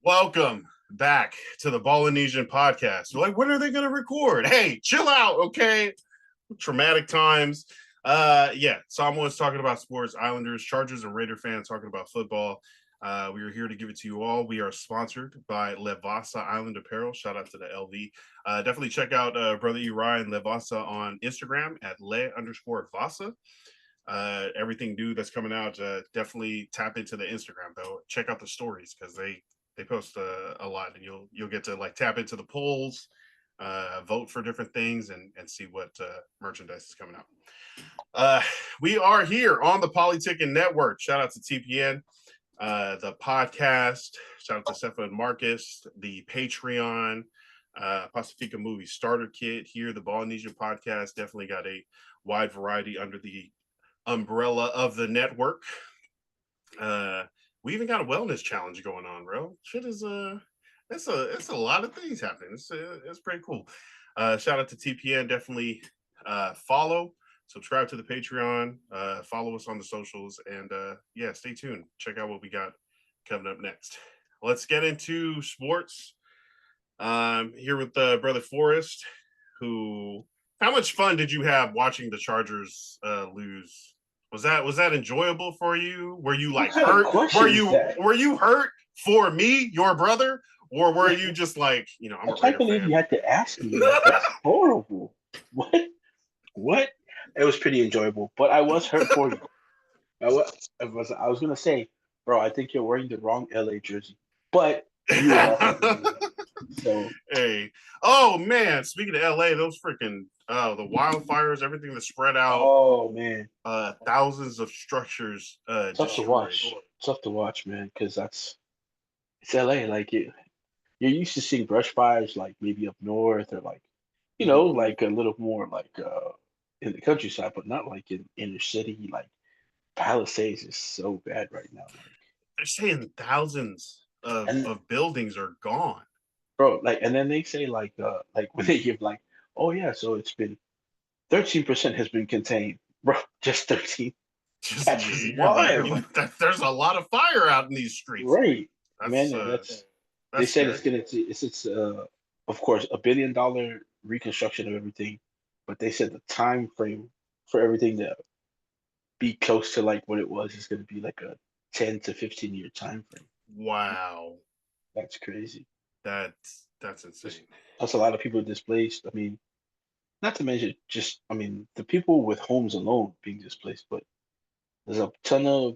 Welcome back to the Ballinesian Podcast. You're like, when are they going to record? Hey, chill out, okay? Traumatic times. Samoa is talking about sports, Islanders, Chargers, and Raider fans talking about football. We are here to give it to you all. We are sponsored by Levasa Island Apparel. Shout out to the LV. Definitely check out Brother E. Ryan Levasa on Instagram at le_Vasa. Everything new that's coming out, definitely tap into the Instagram though. Check out the stories because they post a lot, and you'll get to like tap into the polls, vote for different things, and see what merchandise is coming out. We are here on the Polyticket Network. Shout out to TPN, the podcast. Shout out to Sefa and Marcus, the Patreon, Pacifica Movie Starter Kit here. The Ballinesian Podcast definitely got a wide variety under the umbrella of the network. We even got a wellness challenge going on, bro. Shit is it's a lot of things happening. It's pretty cool. Shout out to TPN. Definitely follow, subscribe to the Patreon, follow us on the socials, and stay tuned. Check out what we got coming up next. Let's get into sports. Here with Brother Forrest, who how much fun did you have watching the Chargers lose? Was that enjoyable for you? Were you like hurt? Were you hurt for me, your brother, or were you just like, I'm a Raider fan? I can't believe you had to ask me that. That's horrible. What? What? It was pretty enjoyable, but I was hurt for you. I was gonna say, bro, I think you're wearing the wrong LA jersey, but you are. So hey, oh man, speaking of LA, those freaking the wildfires, everything that spread out. Oh man, thousands of structures tough to watch. Tough to watch, man, because it's LA. Like you're used to seeing brush fires, like maybe up north or like like a little more like in the countryside, but not like in inner city. Like Palisades is so bad right now. Like they're saying thousands and of buildings are gone. bro, like and then they say like when they give like, oh yeah, so it's been 13% has been contained. Bro, just 13. That's wild. There's a lot of fire out in these streets. Right. Man, they said scary. it's of course $1 billion reconstruction of everything, but they said the time frame for everything to be close to like what it was is going to be like a 10 to 15 year time frame. Wow. That's crazy. That's insane. That's a lot of people displaced. I mean, not to mention the people with homes alone being displaced, but there's a ton of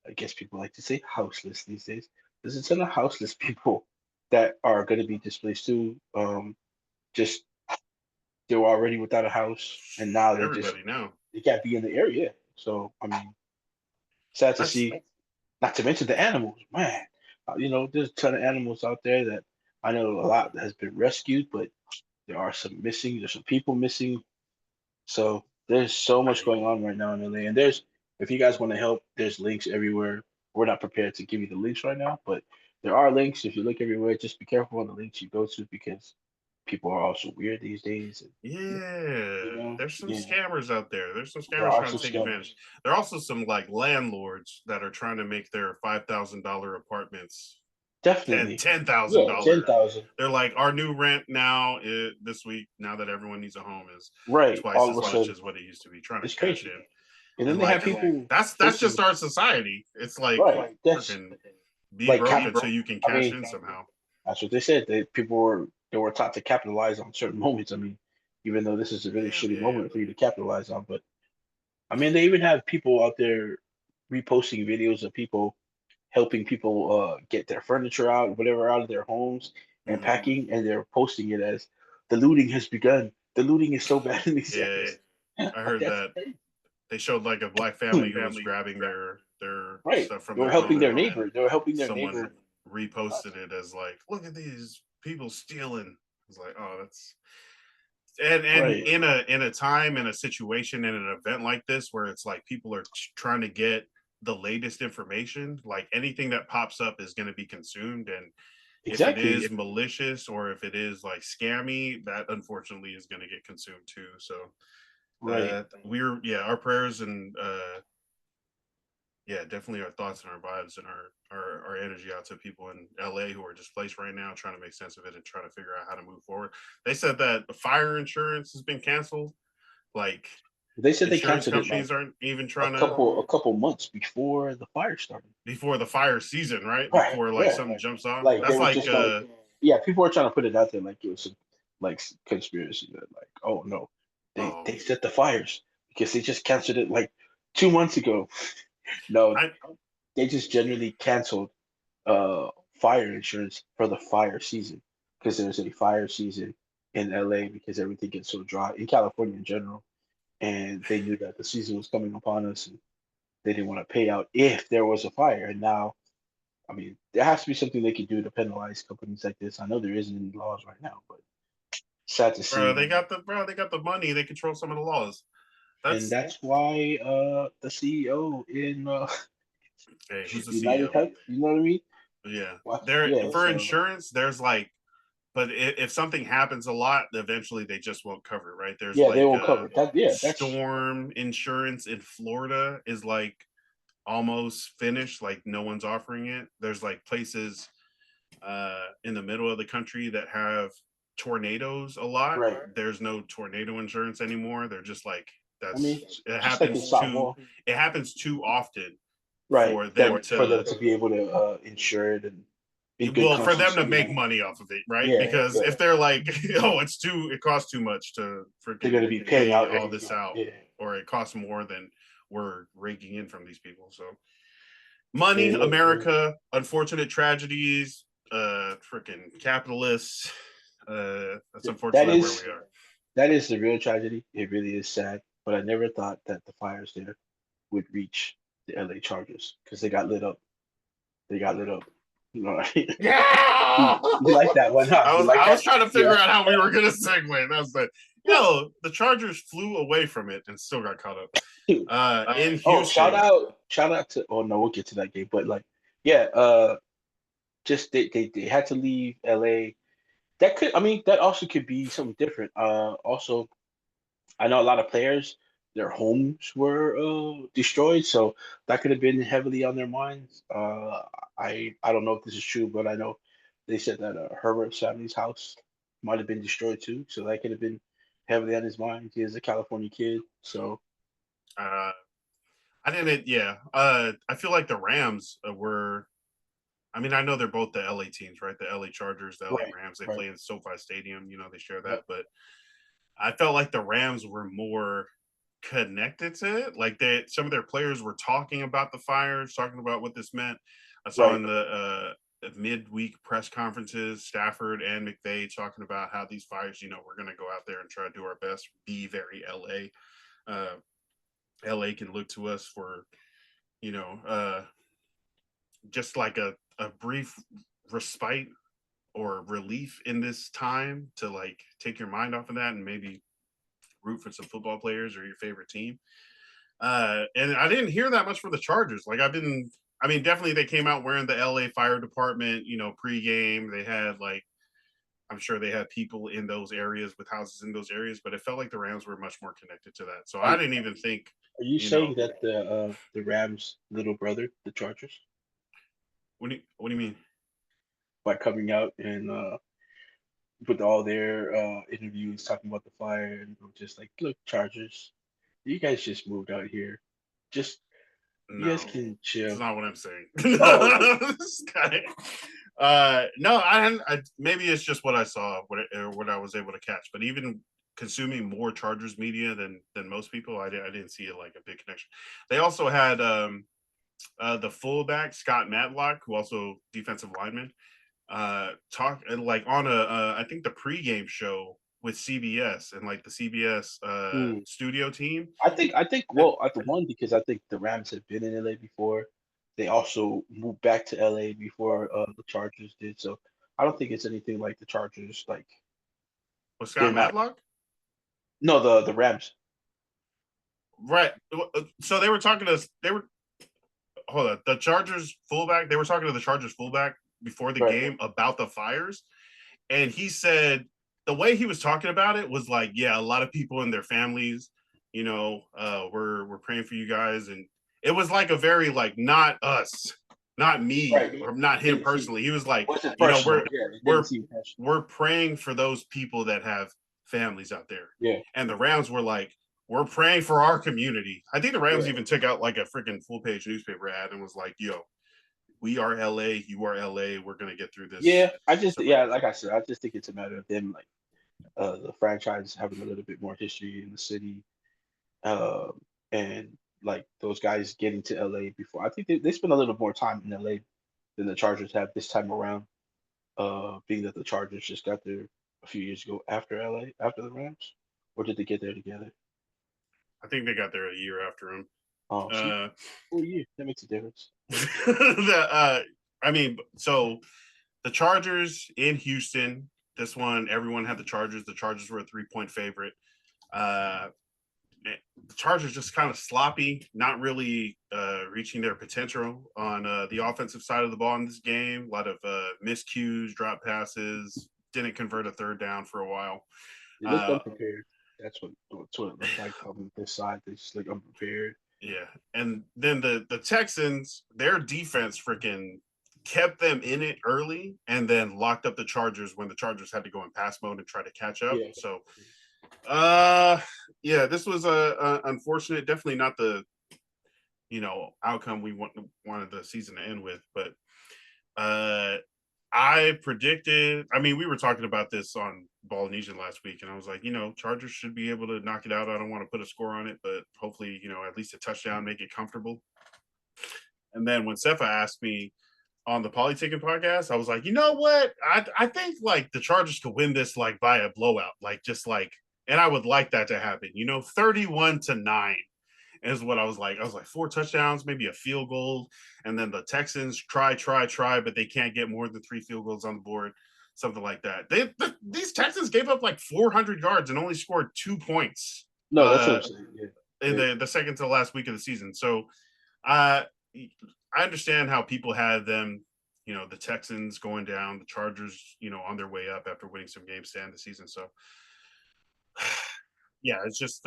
I guess people like to say houseless these days. There's a ton of houseless people that are going to be displaced too. Just they were already without a house, and now they can't be in the area. So I mean, sad to see. Not to mention the animals, man. There's a ton of animals out there that I know a lot that has been rescued, but there are some missing. There's some people missing. So there's so much going on right now in LA, and if you guys want to help, there's links everywhere. We're not prepared to give you the links right now, but there are links. If you look everywhere, just be careful on the links you go to because people are also weird these days. There's some scammers out there. There's some There scammers are trying some to take scammers. advantage. There are also some like landlords that are trying to make their $5,000 apartments Definitely. Yeah, $10,000. 10,000. They're like, our new rent now this week, now that everyone needs a home, is Right. twice All as of a much sudden, as what it used to be. Trying to it's cash crazy. in. And then And they have like people. that's just our society. It's like Right. That's freaking be like broke until you can I cash mean, in somehow. that's what they said. They were taught to capitalize on certain moments. I mean, even though this is a really Damn, shitty yeah. moment for you to capitalize on, but I mean, they even have people out there reposting videos of people helping people get their furniture out, whatever, out of their homes and Mm-hmm. packing, and they're posting it as the looting has begun. The looting is so bad in these Yeah, areas. I heard That's that. They showed like a black family who was grabbing their right. stuff from They were their helping home, their and then neighbor. They were helping their someone neighbor. reposted it as like, look at these people stealing. It's like, oh, that's and Right. in a time, in a situation, in an event like this where it's like people are trying to get the latest information, like anything that pops up is going to be consumed, and if it Exactly. is malicious or if it is like scammy, that unfortunately is going to get consumed too. So Right. our prayers and yeah, definitely our thoughts and our vibes and our energy out to people in LA who are displaced right now, trying to make sense of it and trying to figure out how to move forward. They said that fire insurance has been canceled. Like They said they insurance canceled it like companies aren't even trying to a couple months before the fire started. before the fire season, right? Right. Before like Yeah. something jumps off. Like they That's were like just like, yeah, people were trying to put it out there like it was a like conspiracy that like, oh no, oh, they set the fires because they just canceled it like 2 months ago. No, I they just generally canceled uh fire insurance for the fire season because there's a fire season in LA because everything gets so dry in California in general, and they knew that the season was coming upon us, and they didn't want to pay out if there was a fire. And now, I mean, there has to be something they could do to penalize companies like this. I know there isn't any laws right now, but sad to bro, see. they got the money. They control some of the laws. And That's that's why the CEO in hey, who's the United CEO? Health, you know what I mean? Yeah, What? there Yeah, for so insurance. There's like, but if something happens a lot, eventually they just won't cover it, right? There's yeah, they like won't cover that. Yeah, that's storm insurance in Florida is like almost finished. Like no one's offering it. There's like places in the middle of the country that have tornadoes a lot. right. There's no tornado insurance anymore. They're just like I mean, it just like in happens too softball, often right? for them That for to them to be able to insure it and in good well for them conscience, to you make know, money off of it, right? yeah, Because yeah, if they're like, oh, it costs too much to they're freaking gonna be paying pay out all this everything. out, Yeah, or it costs more than we're raking in from these people. So money, yeah, America, unfortunate tragedies, freaking capitalists. That's that unfortunately where we is are. that is the real tragedy. It really is sad, but I never thought that the fires there would reach the LA Chargers because they got lit up. They got lit up. You know what I mean? Yeah, You like that one, huh? You like I was that? trying to figure Yeah. out how we were gonna segue. That was the the Chargers flew away from it and still got caught up. In Oh, Houston, shout out to. Oh no, we'll get to that game, but like, yeah, just they had to leave LA. That could, I mean, that also could be something different. Also, I know a lot of players, their homes were destroyed, so that could have been heavily on their minds. I don't know if this is true, but I know they said that Herbert's family's house might have been destroyed too, so that could have been heavily on his mind. He is a California kid, so uh, I didn't. Yeah, I feel like the Rams were. I mean, I know they're both the LA teams, right? The LA Chargers, the LA right, Rams. They right, play in SoFi Stadium. You know, they share yep, that, but I felt like the Rams were more connected to it. Like some of their players were talking about the fires, talking about what this meant. I saw right. in the midweek press conferences, Stafford and McVay talking about how these fires, we're going to go out there and try to do our best, be very LA. LA can look to us for, you know, uh, just like a brief respite or relief in this time to like take your mind off of that and maybe root for some football players or your favorite team. And I didn't hear that much from the Chargers. Like I mean, definitely they came out wearing the LA Fire Department, pregame. They had like, I'm sure they had people in those areas with houses in those areas, but it felt like the Rams were much more connected to that. So Are, I didn't even think, are you you know, saying that the Rams' little brother, the Chargers, what do you mean? by coming out and with all their interviews talking about the fire and just like, look, Chargers, you guys just moved out here. Just you guys No, can that's chill. not what I'm saying. Oh, okay. This guy. No, maybe it's just what I saw, what I was able to catch. But even consuming more Chargers media than most people, I didn't see it like a big connection. They also had the fullback Scott Matlock, who also defensive lineman, talk like on I think the pregame show with CBS and like the CBS Hmm. studio team. I think And well at the one because I think the Rams have been in LA before. They also moved back to LA before the Chargers did. So I don't think it's anything like the Chargers. Like was they're Scott not. Matlock? No, the Rams. Right. So they were talking to they were hold on. The Chargers fullback, they were talking to the Chargers fullback before the Right. game about the fires. And he said the way he was talking about it was like, yeah, a lot of people and their families, we're praying for you guys. And it was like a very like not us, not me, Right. or not him personally. He was like, Wasn't you know, personal. Yeah, it we're didn't seem personal. we're praying for those people that have families out there. Yeah. And the Rams were like, we're praying for our community. I think the Rams even took out like a freaking full page newspaper ad and was like, yo, we are LA, you are LA, we're gonna get through this. Yeah, like I said, I just think it's a matter of them like the franchise having a little bit more history in the city, um, and like those guys getting to LA before. I think they spend a little more time in LA than the Chargers have this time around. Being that the Chargers just got there a few years ago after LA, after the Rams, or did they get there together? I think they got there a year after him. Oh, see, 4 years, that makes a difference. I mean, so the Chargers in Houston. This one, everyone had the Chargers. The Chargers were a 3-point favorite. The Chargers just kind of sloppy, not really reaching their potential on the offensive side of the ball in this game. A lot of miscues, drop passes, didn't convert a third down for a while. They looked unprepared. That's what it looked like on this side. They just look unprepared. Yeah, and then the Texans, their defense freaking kept them in it early, and then locked up the Chargers when the Chargers had to go in pass mode and try to catch up. Yeah. So, yeah, this was a unfortunate. Definitely not the outcome we wanted the season to end with, but I predicted. I mean, we were talking about this on Ballinesian last week, and I was like, Chargers should be able to knock it out. I don't want to put a score on it, but hopefully, at least a touchdown, make it comfortable. And then when Sefa asked me on the Politicking podcast, I was like, you know what? I think like the Chargers could win this like by a blowout, like just like, and I would like that to happen. 31-9 is what I was like. I was like 4 touchdowns, maybe a field goal, and then the Texans try, but they can't get more than 3 field goals on the board, something like that. These Texans gave up like 400 yards and only scored 2 points. No, that's what I'm saying. Yeah. In the second to the last week of the season. So, I understand how people had them, the Texans going down, the Chargers, on their way up after winning some games to end the season. So, yeah, it's just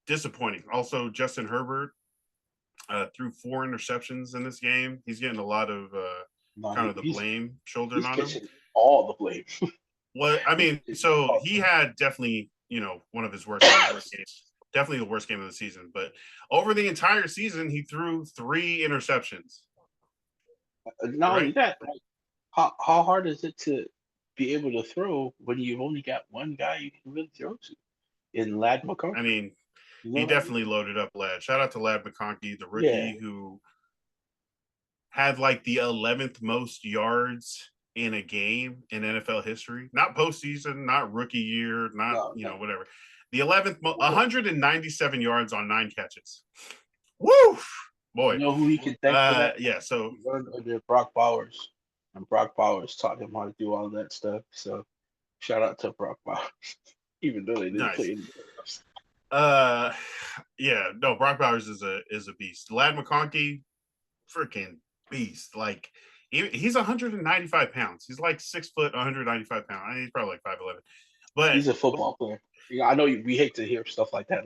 disappointing. Also, Justin Herbert threw 4 interceptions in this game. He's getting a lot of kind of the blame shouldered on him. All the blame. Well, I mean, so he had definitely, one of his worst games. Definitely the worst game of the season. But over the entire season, he threw 3 interceptions. Not only that, like, how hard is it to be able to throw when you've only got one guy you can really throw to in Lad McConkey? I mean, he definitely loaded up Lad. Shout out to Lad McConkey, the rookie who had like the 11th most yards in a game in NFL history. Not postseason, not rookie year, not whatever. The 11th, 197 yards on 9 catches. Woo! Boy. You know who he can thank for that? Yeah, so he learned under Brock Bowers. And Brock Bowers taught him how to do all that stuff. So shout out to Brock Bowers. Even though they didn't play in the playoffs. Yeah, no, Brock Bowers is a beast. Lad McConkey, freaking beast. Like he's 195 pounds. He's like 6 foot, 195 pounds. I mean, he's probably like 5'11". But he's a football player. I know we hate to hear stuff like that,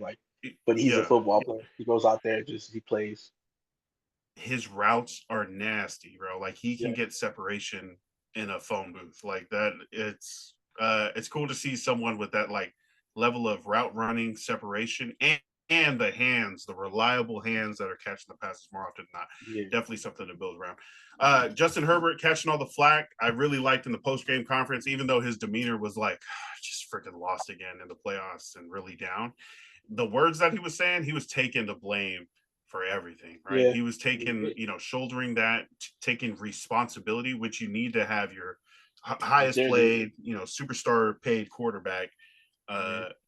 but he's a football player. He goes out there, he plays. His routes are nasty, bro. Like he can get separation in a phone booth like that. It's cool to see someone with that like level of route running, separation, and the hands, the reliable hands that are catching the passes more often than not. Yeah. Definitely something to build around. Justin Herbert catching all the flack. I really liked in the post-game conference, even though his demeanor was like, just freaking lost again in the playoffs and really down. The words that he was saying, he was taking the blame for everything, right? Yeah. He was taking, shouldering that, taking responsibility, which you need to have your highest played, superstar paid quarterback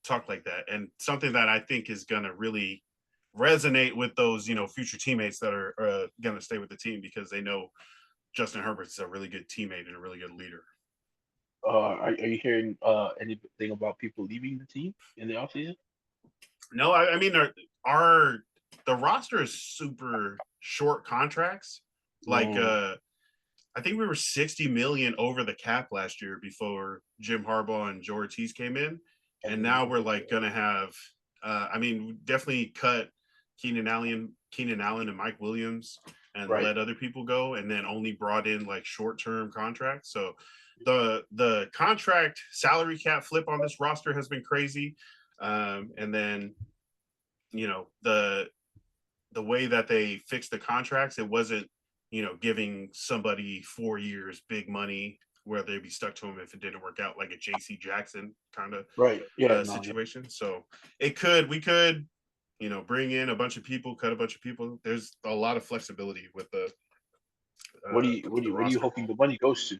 talk like that. And something that I think is going to really resonate with those, future teammates that are going to stay with the team because they know Justin Herbert's a really good teammate and a really good leader. Are you hearing anything about people leaving the team in the offseason? No, I mean, the roster is super short contracts. Like, I think we were $60 million over the cap last year before Jim Harbaugh and Joe Ortiz came in. And now we're like going to have, we definitely cut Keenan Allen and Mike Williams and Right. let other people go, and then only brought in like short-term contracts. So the contract salary cap flip on this roster has been crazy. And then the way that they fixed the contracts, it wasn't giving somebody 4 years big money where they'd be stuck to him if it didn't work out, like a JC Jackson kind of Right. Yeah. situation. So we could bring in a bunch of people, cut a bunch of people. There's a lot of flexibility with the What are you hoping the money goes to?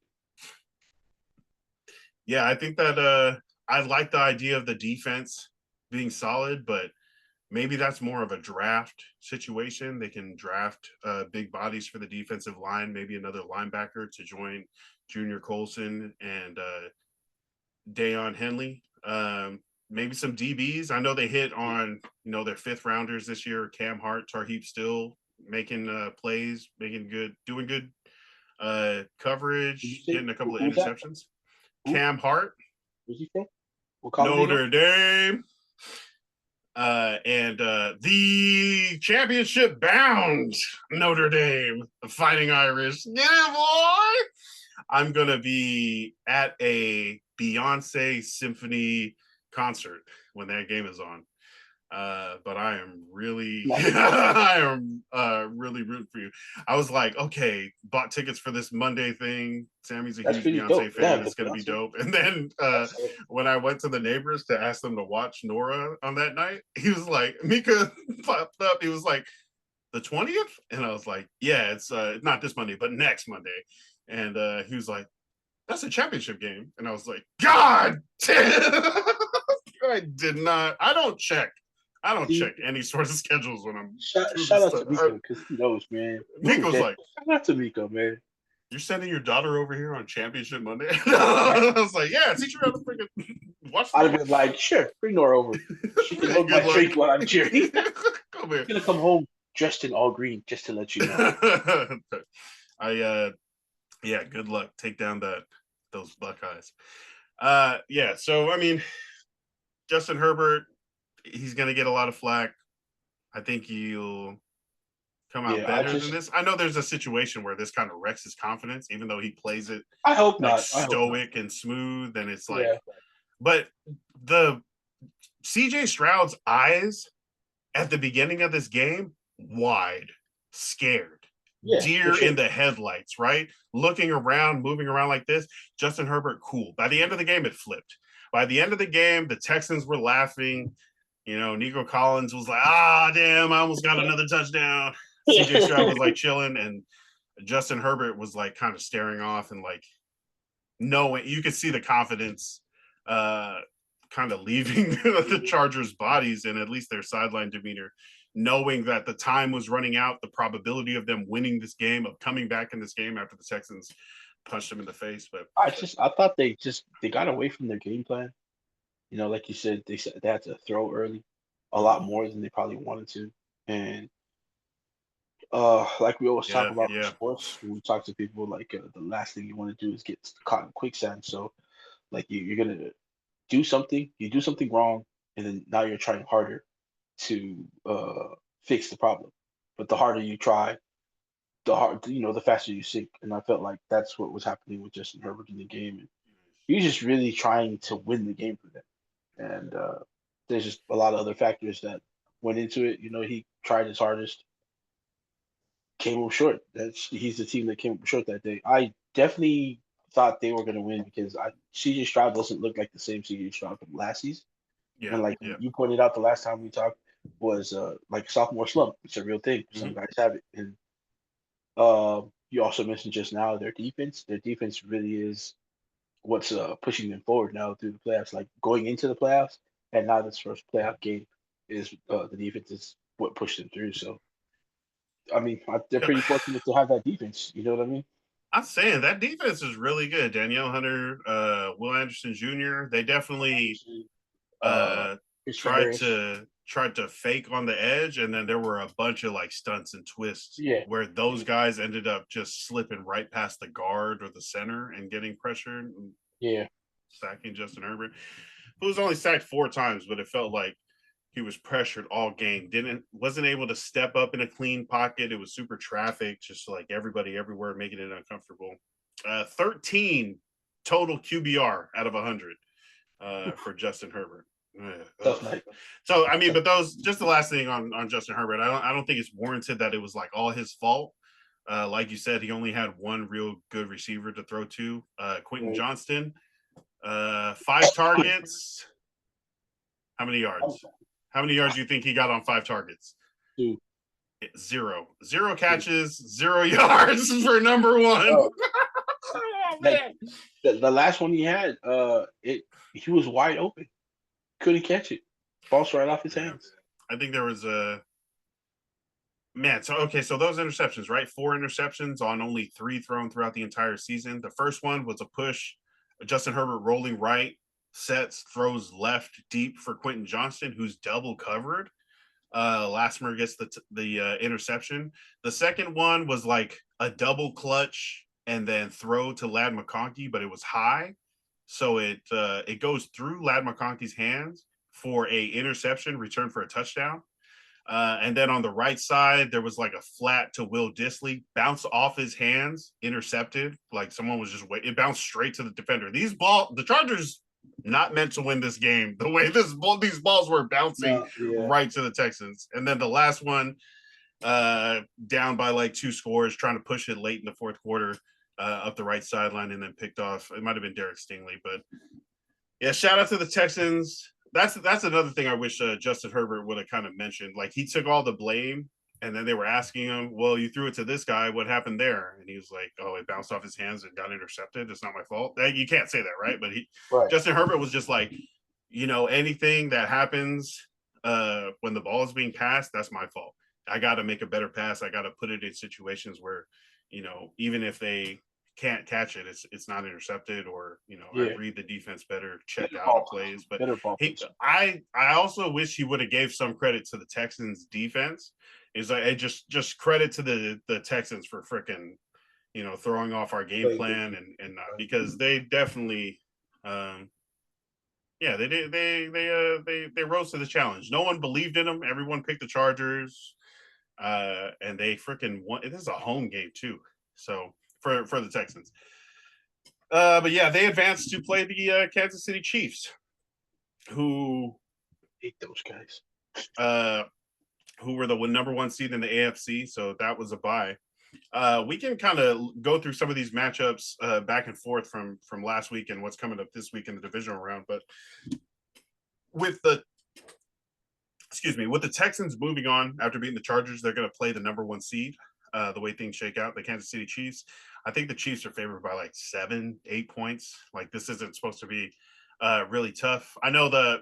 Yeah, I think that I like the idea of the defense being solid, but maybe that's more of a draft situation. They can draft big bodies for the defensive line, maybe another linebacker to join Junior Colson and Dayon Henley. Maybe some DBs. I know they hit on their 5th rounders this year. Cam Hart, Tarheeb Still making plays, doing good coverage, getting a couple of interceptions. Cam Hart, who's he from? Notre Dame. And the championship bound Notre Dame, the Fighting Irish. Yeah, boy. I'm gonna be at a Beyonce symphony concert when that game is on. But I am really, really rooting for you. I was like, okay, bought tickets for this Monday thing. Sammy's a huge Beyonce dope. fan. Yeah, it's going to be dope. And then when I went to the neighbors to ask them to watch Nora on that night, he was like, Mika popped up. He was like, the 20th? And I was like, yeah, it's not this Monday, but next Monday. And he was like, that's a championship game. And I was like, God damn. I did not. I don't check any sort of schedules when I'm. Shout out to Mika because he knows, man. Mika's like, shout out to Mika, man. You're sending your daughter over here on Championship Monday? I was like, yeah, teach her how to freaking watch. I'd have been like, sure, bring Nora over. She can hold my drink while I'm cheering. Come here. I'm gonna come home dressed in all green just to let you know. Yeah, good luck. Take down those Buckeyes. Yeah, so I mean, Justin Herbert, he's going to get a lot of flack. I think he'll come out better than this. I know there's a situation where this kind of wrecks his confidence, even though he plays it. I hope like not. Stoic and smooth, and it's like, but the CJ Stroud's eyes at the beginning of this game, wide, scared. Deer in the headlights, right? Looking around, moving around like this. Justin Herbert, cool. By the end of the game, it flipped. By the end of the game, the Texans were laughing. Nico Collins was like, damn, I almost got another touchdown. CJ Stroud was like chilling, and Justin Herbert was like kind of staring off and like knowing, you could see the confidence kind of leaving the Chargers' bodies and at least their sideline demeanor, knowing that the time was running out, the probability of them winning this game, of coming back in this game after the Texans punched them in the face. But I thought they got away from their game plan. Like you said, they had to throw early a lot more than they probably wanted to. And like we always talk about in sports, when we talk to people, like the last thing you want to do is get caught in quicksand. So like you're gonna do something, you do something wrong, and then now you're trying harder to fix the problem. But the harder you try, the faster you sink. And I felt like that's what was happening with Justin Herbert in the game. And he was just really trying to win the game for them. And there's just a lot of other factors that went into it. He tried his hardest, came up short. He's the team that came up short that day. I definitely thought they were going to win because CJ Stroud doesn't look like the same CJ Stroud from last season. Yeah, and you pointed out the last time we talked was like sophomore slump. It's a real thing. Some guys have it. And you also mentioned just now their defense. Their defense really is what's pushing them forward now through the playoffs. Like going into the playoffs, and now this first playoff game is the defense is what pushed them through. So, I mean, they're pretty fortunate to have that defense. You know what I mean? I'm saying that defense is really good. Danielle Hunter, Will Anderson Jr. They definitely tried to fake on the edge, and then there were a bunch of like stunts and twists where those guys ended up just slipping right past the guard or the center and getting pressured. Yeah, sacking Justin Herbert, who was only sacked 4 times, but it felt like He was pressured all game. Wasn't able to step up in a clean pocket. It was super traffic, just like everybody everywhere, making it uncomfortable. 13 total QBR out of 100 for Justin Herbert. Tough night. So I mean, but those just the last thing on Justin Herbert. I don't think it's warranted that it was like all his fault. Like you said, he only had one real good receiver to throw to, Quentin Johnston. 5 targets. How many yards? How many yards do you think he got on 5 targets? 2. 0. 0 catches, 0 yards for number one. Oh, man. The last one he had, he was wide open. Couldn't catch it. Falls right off his hands. I think there was a so those interceptions, right? 4 interceptions on only 3 thrown throughout the entire season. The first one was a push. Justin Herbert rolling right, sets, throws left deep for Quentin Johnston, who's double covered. Lassmer gets the interception. The second one was like a double clutch and then throw to Ladd McConkey, but it was high. So it goes through Ladd McConkey's hands for a interception, return for a touchdown. And then on the right side, there was like a flat to Will Dissly, bounced off his hands, intercepted. Like someone was just waiting. It bounced straight to the defender. The Chargers not meant to win this game. The way these balls were bouncing right to the Texans. And then the last one, down by like 2 scores, trying to push it late in the fourth quarter up the right sideline and then picked off. It might have been Derek Stingley, but yeah, shout out to the Texans. That's another thing I wish Justin Herbert would have kind of mentioned. Like he took all the blame, and then they were asking him, "Well, you threw it to this guy. What happened there?" And he was like, "Oh, it bounced off his hands and got intercepted. It's not my fault." You can't say that, right? But Justin Herbert was just like, anything that happens when the ball is being passed, that's my fault. I got to make a better pass. I got to put it in situations where, even if they can't catch it, it's not intercepted, or I read the defense better, check out the plays. But I also wish he would have gave some credit to the Texans defense. Is like just credit to the Texans for freaking throwing off our game plan and because they definitely they rose to the challenge. No one believed in them. Everyone picked the Chargers, and they freaking won. This is a home game too, so. For the Texans. But yeah, they advanced to play the Kansas City Chiefs, who hate those guys. Who were the number 1 seed in the AFC, so that was a bye. We can kind of go through some of these matchups back and forth from last week and what's coming up this week in the divisional round. But with the Texans moving on after beating the Chargers, they're going to play the number 1 seed. The way things shake out, the Kansas City Chiefs. I think the Chiefs are favored by like 7-8 points. Like this isn't supposed to be really tough. I know that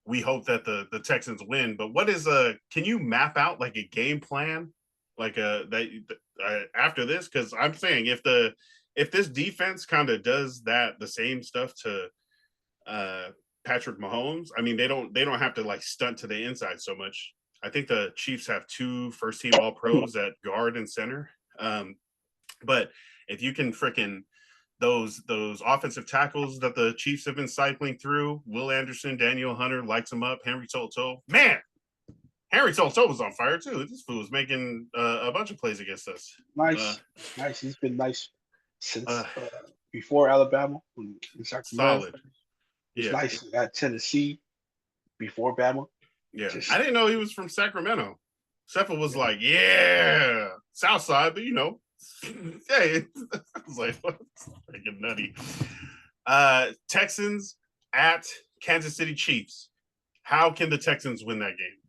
we hope that the Texans win, but what is can you map out like a game plan like after this? Because I'm saying if this defense kind of does the same stuff to Patrick Mahomes, I mean they don't have to like stunt to the inside so much. I think the Chiefs have 2 first-team All-Pros at guard and center. But if you can freaking those offensive tackles that the Chiefs have been cycling through, Will Anderson, Daniel Hunter lights them up. Henry To'oTo'o, man, Henry To'oTo'o was on fire too. This fool was making a bunch of plays against us. Nice. He's been nice since before Alabama in Sacramento. Solid. He's nice at Tennessee before Bama. Yeah, I didn't know he was from Sacramento. Cepha was like, yeah, South Side, but hey, I was like, what's freaking nutty. Texans at Kansas City Chiefs. How can the Texans win that game?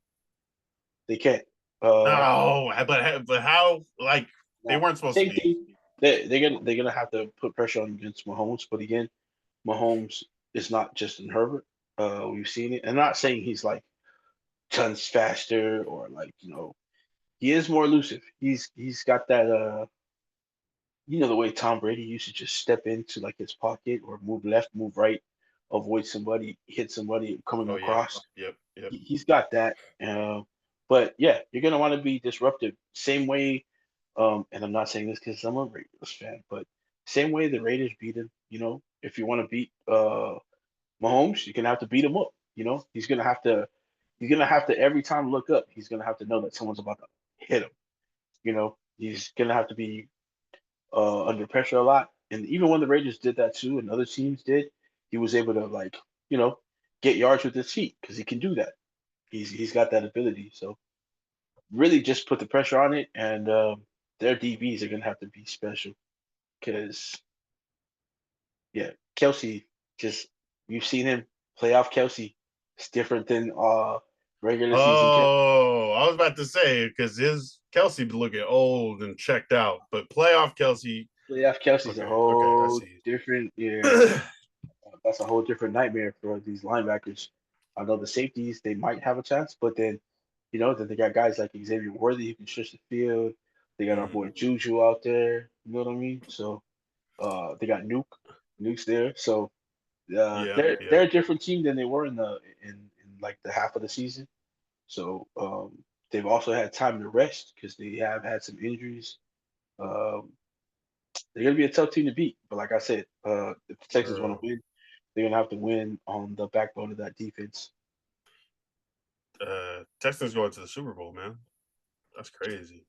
They can't. No, but how? Like they weren't supposed to be. They're gonna have to put pressure on against Mahomes, but again, Mahomes is not Justin Herbert. We've seen it. I'm not saying he's like tons faster or like he is more elusive. He's got that the way Tom Brady used to just step into like his pocket or move left, move right, avoid somebody, hit somebody coming across. Yep. He's got that. But yeah, you're gonna want to be disruptive. Same way, and I'm not saying this because I'm a Raiders fan, but same way the Raiders beat him. If you want to beat Mahomes, you're gonna have to beat him up. He's gonna have to he's gonna have to every time look up. He's gonna have to know that someone's about to hit him. He's gonna have to be under pressure a lot. And even when the Raiders did that too, and other teams did, he was able to like get yards with his feet because he can do that. He's got that ability. So really, just put the pressure on it, and their DBs are gonna have to be special because yeah, Kelsey just you've seen him playoff Kelsey. It's different than regular season Kelsey. Oh, I was about to say because his Kelsey be looking old and checked out, but playoff Kelsey. Playoff Kelsey's a I whole see. different that's a whole different nightmare for these linebackers. I know the safeties they might have a chance, but then then they got guys like Xavier Worthy who can stretch the field. They got our boy Juju out there. You know what I mean? So they got Nuke's there. So they're a different team than they were in like the half of the season. So they've also had time to rest because they have had some injuries. Um, they're gonna be a tough team to beat, but like I said, if the Texans want to win, they're gonna have to win on the backbone of that defense. Texans going to the Super Bowl, man. That's crazy.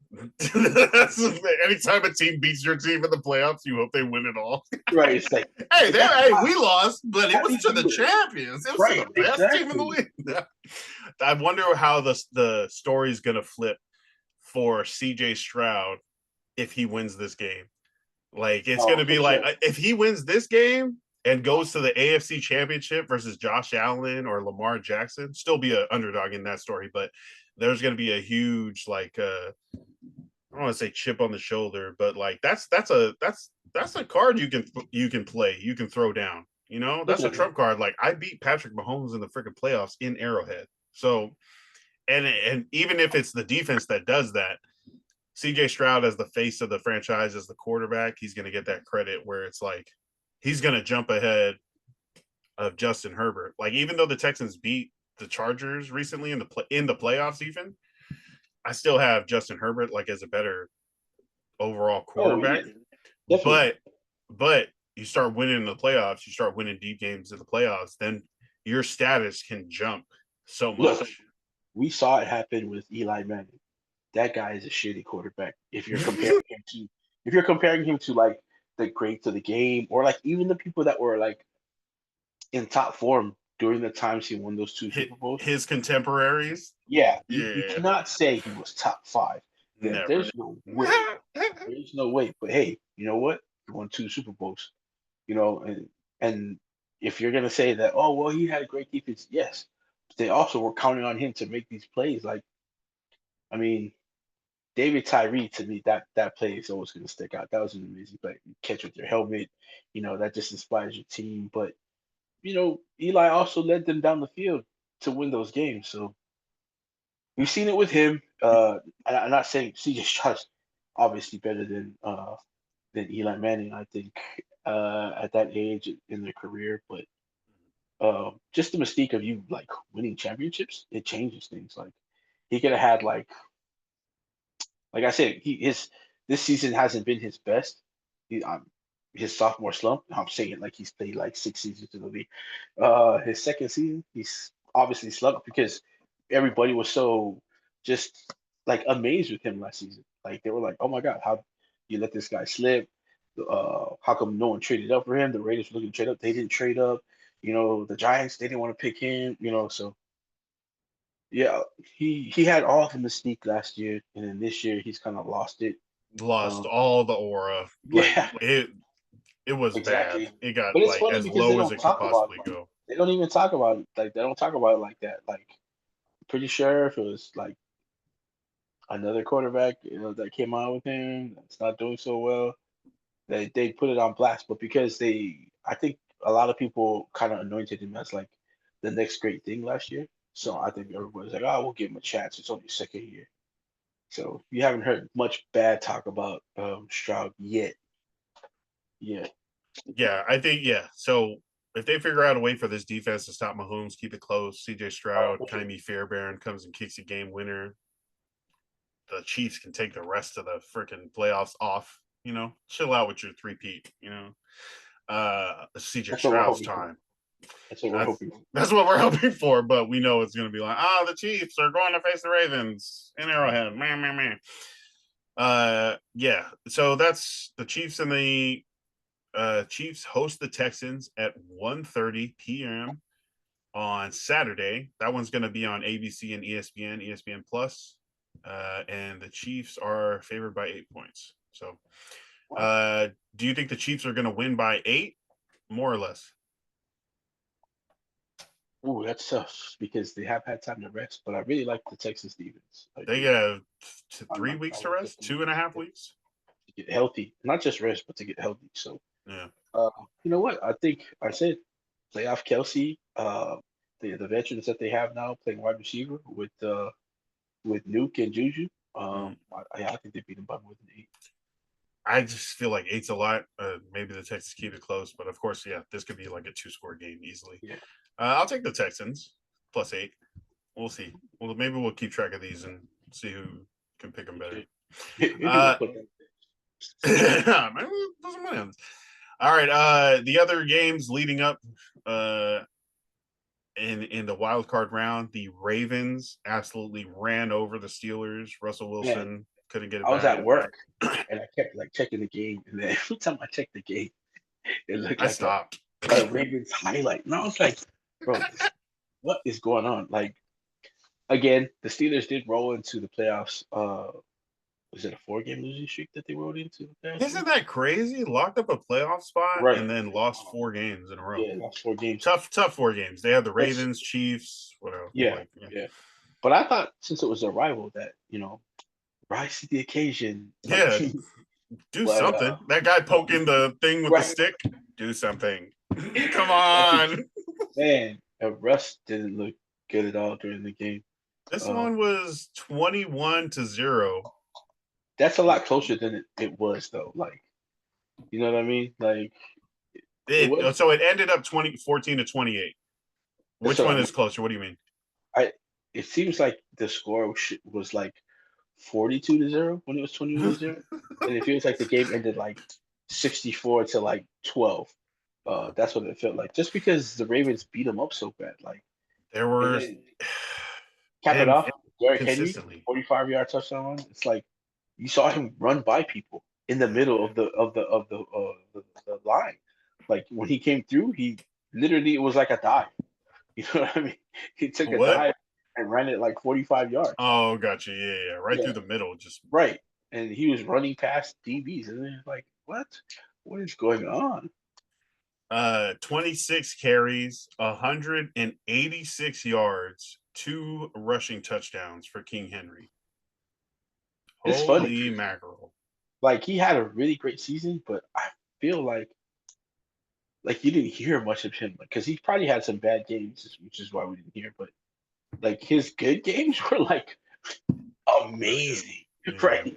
Anytime a team beats your team in the playoffs, you hope they win it all. Right? It's like, hey, we lost, but it was to the champions. It was to the best team in the league. I wonder how the story is going to flip for CJ Stroud if he wins this game. Like, it's going to be like, if he wins this game and goes to the AFC Championship versus Josh Allen or Lamar Jackson, still be an underdog in that story, but there's going to be a huge, like, I don't want to say chip on the shoulder, but like that's a card you can play, you can throw down. That's a trump card. Like, I beat Patrick Mahomes in the freaking playoffs in Arrowhead. So, and even if it's the defense that does that, CJ Stroud as the face of the franchise, as the quarterback, he's going to get that credit where it's like he's going to jump ahead of Justin Herbert. Like, even though the Texans beat the Chargers recently in the playoffs, even I still have Justin Herbert like as a better overall quarterback. But you start winning in the playoffs, you start winning deep games in the playoffs, then your status can jump so much. Look, we saw it happen with Eli Manning. That guy is a shitty quarterback. If you're comparing him to like the greats of the game, or like even the people that were like in top form during the times he won those two Super Bowls, his contemporaries. You cannot say he was top 5. There's no way. There's no way. But hey, you know what? He won 2 Super Bowls. And if you're gonna say that, oh well, he had a great defense, yes, but they also were counting on him to make these plays. Like, I mean, David Tyree, to me, that play is always going to stick out. That was an amazing play. You catch with your helmet, that just inspires your team. But Eli also led them down the field to win those games. So we've seen it with him. I'm not saying CJ Stroud's obviously better than Eli Manning. I think at that age in their career, but just the mystique of you like winning championships, it changes things. Like, he could have had like I said, this season hasn't been his best. His sophomore slump. I'm saying it like he's played like 6 seasons in the league. His second season, he's obviously slumped because everybody was so just like amazed with him last season. Like, they were like, "Oh my God, how you let this guy slip? How come no one traded up for him? The Raiders were looking to trade up. They didn't trade up. The Giants, they didn't want to pick him. So." Yeah, he had all the mystique last year, and then this year he's kind of lost it. Lost all the aura. Yeah, it was exactly. bad. It got But it's like funny as because they low as don't it could talk about possibly it. go. They don't even talk about it. Like, they don't talk about it like that. Like, pretty sure if it was like another quarterback, that came out with him that's not doing so well, they put it on blast. But because I think a lot of people kind of anointed him as like the next great thing last year. So I think everybody's like, "Oh, we'll give him a chance. It's only second year." So you haven't heard much bad talk about Stroud yet. Yeah. Yeah, I think So if they figure out a way for this defense to stop Mahomes, keep it close, CJ Stroud, Kaimi Fairbairn comes and kicks a game winner, the Chiefs can take the rest of the freaking playoffs off. Chill out with your 3-peat. CJ Stroud's time. That's what we're hoping for. That's what we're hoping for, but we know it's going to be like, the Chiefs are going to face the Ravens in Arrowhead. Yeah. So that's the Chiefs, and the Chiefs host the Texans at 1:30 p.m. on Saturday. That one's going to be on ABC and ESPN Plus. And the Chiefs are favored by 8 points. So, do you think the Chiefs are going to win by 8, more or less? Ooh, that's tough because they have had time to rest, but I really like the Texas defense. They get 3 weeks to rest, 2.5 weeks to get healthy, not just rest, but to get healthy. So, yeah. You know what? I think I said playoff Kelsey. The veterans that they have now playing wide receiver with Nuke and Juju. I think they beat them by more than 8. I just feel like 8's a lot. Maybe the Texans keep it close, but of course, yeah, this could be like a 2-score game easily. Yeah. I'll take the Texans plus 8. We'll see. Well, maybe we'll keep track of these and see who can pick them better. All right. The other games leading up in the wild card round, the Ravens absolutely ran over the Steelers. Russell Wilson couldn't get it back. I was at work and I kept checking the game, and then every time I checked the game, it looked like I stopped a Ravens highlight, and I was like, bro, what is going on? Like, again, the Steelers did roll into the playoffs. Was it a 4-game losing streak that they rolled into? Isn't that crazy? Locked up a playoff spot and then lost 4 games in a row. Yeah, lost 4 games. Tough 4 games. They had the Ravens, Chiefs, whatever. Yeah. But I thought since it was a rival that, rise to the occasion. Yeah. Do something. That guy poking the thing with the stick. Do something. Come on. Man, Russ didn't look good at all during the game. This one was 21-0. That's a lot closer than it was, though. Like, you know what I mean? Like, so it ended up 14-28. Which one is closer? What do you mean? It seems like the score was like 42-0 when it was 21-0, and it feels like the game ended like 64-12. That's what it felt like. Just because the Ravens beat them up so bad, like there were cap it off. Derrick Henry, 45-yard touchdown. It's like you saw him run by people in the middle of the line. Like when he came through, he literally, it was like a dive. You know what I mean? He took a dive and ran it like 45 yards. Oh, gotcha. Yeah. Right through the middle. Just right. And he was running past DBs. And it's like, what? What is going on? 26 carries, 186 yards, 2 rushing touchdowns for King Henry. It's Holy funny. mackerel. Like, he had a really great season, but I feel like you didn't hear much of him because he probably had some bad games, which is why we didn't hear. But like his good games were like amazing, right?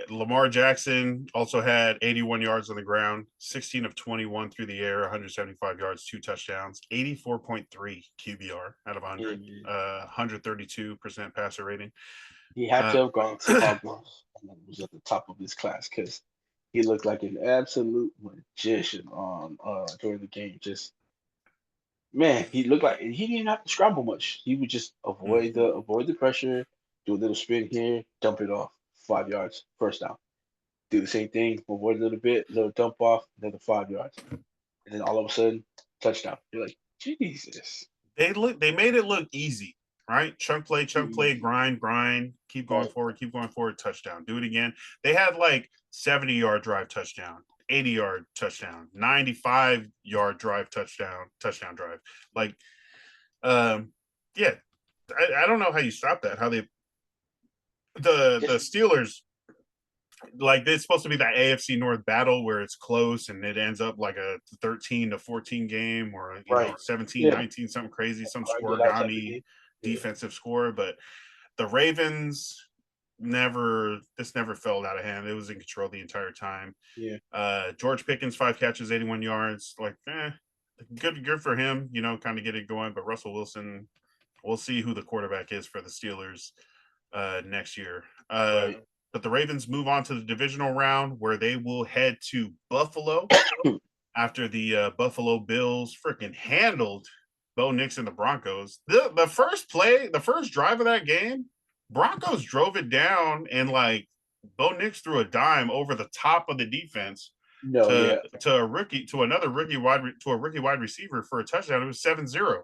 Lamar Jackson also had 81 yards on the ground, 16 of 21 through the air, 175 yards, 2 touchdowns, 84.3 QBR out of 100, 132% passer rating. He had to have gone to Hogwarts and was at the top of his class because he looked like an absolute magician during the game. Just he looked like he didn't have to scramble much. He would just avoid the pressure, do a little spin here, dump it off, 5 yards, first down. Do the same thing, avoid a little bit, little dump off, another 5 yards, and then all of a sudden, touchdown. You're like, Jesus. They made it look easy, right? Chunk play, grind, keep going forward, touchdown. Do it again. They had like 70-yard drive touchdown, 80-yard touchdown, 95-yard drive touchdown drive. Like, I don't know how you stop that. How the Steelers, like, it's supposed to be that AFC North battle where it's close and it ends up like a 13-14 game or 17-19, something crazy, some scoregami defensive score. But the Ravens never fell out of hand. It was in control the entire time. George Pickens, 5 catches, 81 yards. Like, good for him, kind of get it going. But Russell Wilson, we'll see who the quarterback is for the Steelers next year. But the Ravens move on to the divisional round where they will head to Buffalo after the Buffalo Bills freaking handled Bo Nix and the Broncos. The first drive of that game, Broncos drove it down and like Bo Nix threw a dime over the top of the defense No, yeah. to a rookie to a rookie wide receiver for a touchdown. It was 7-0.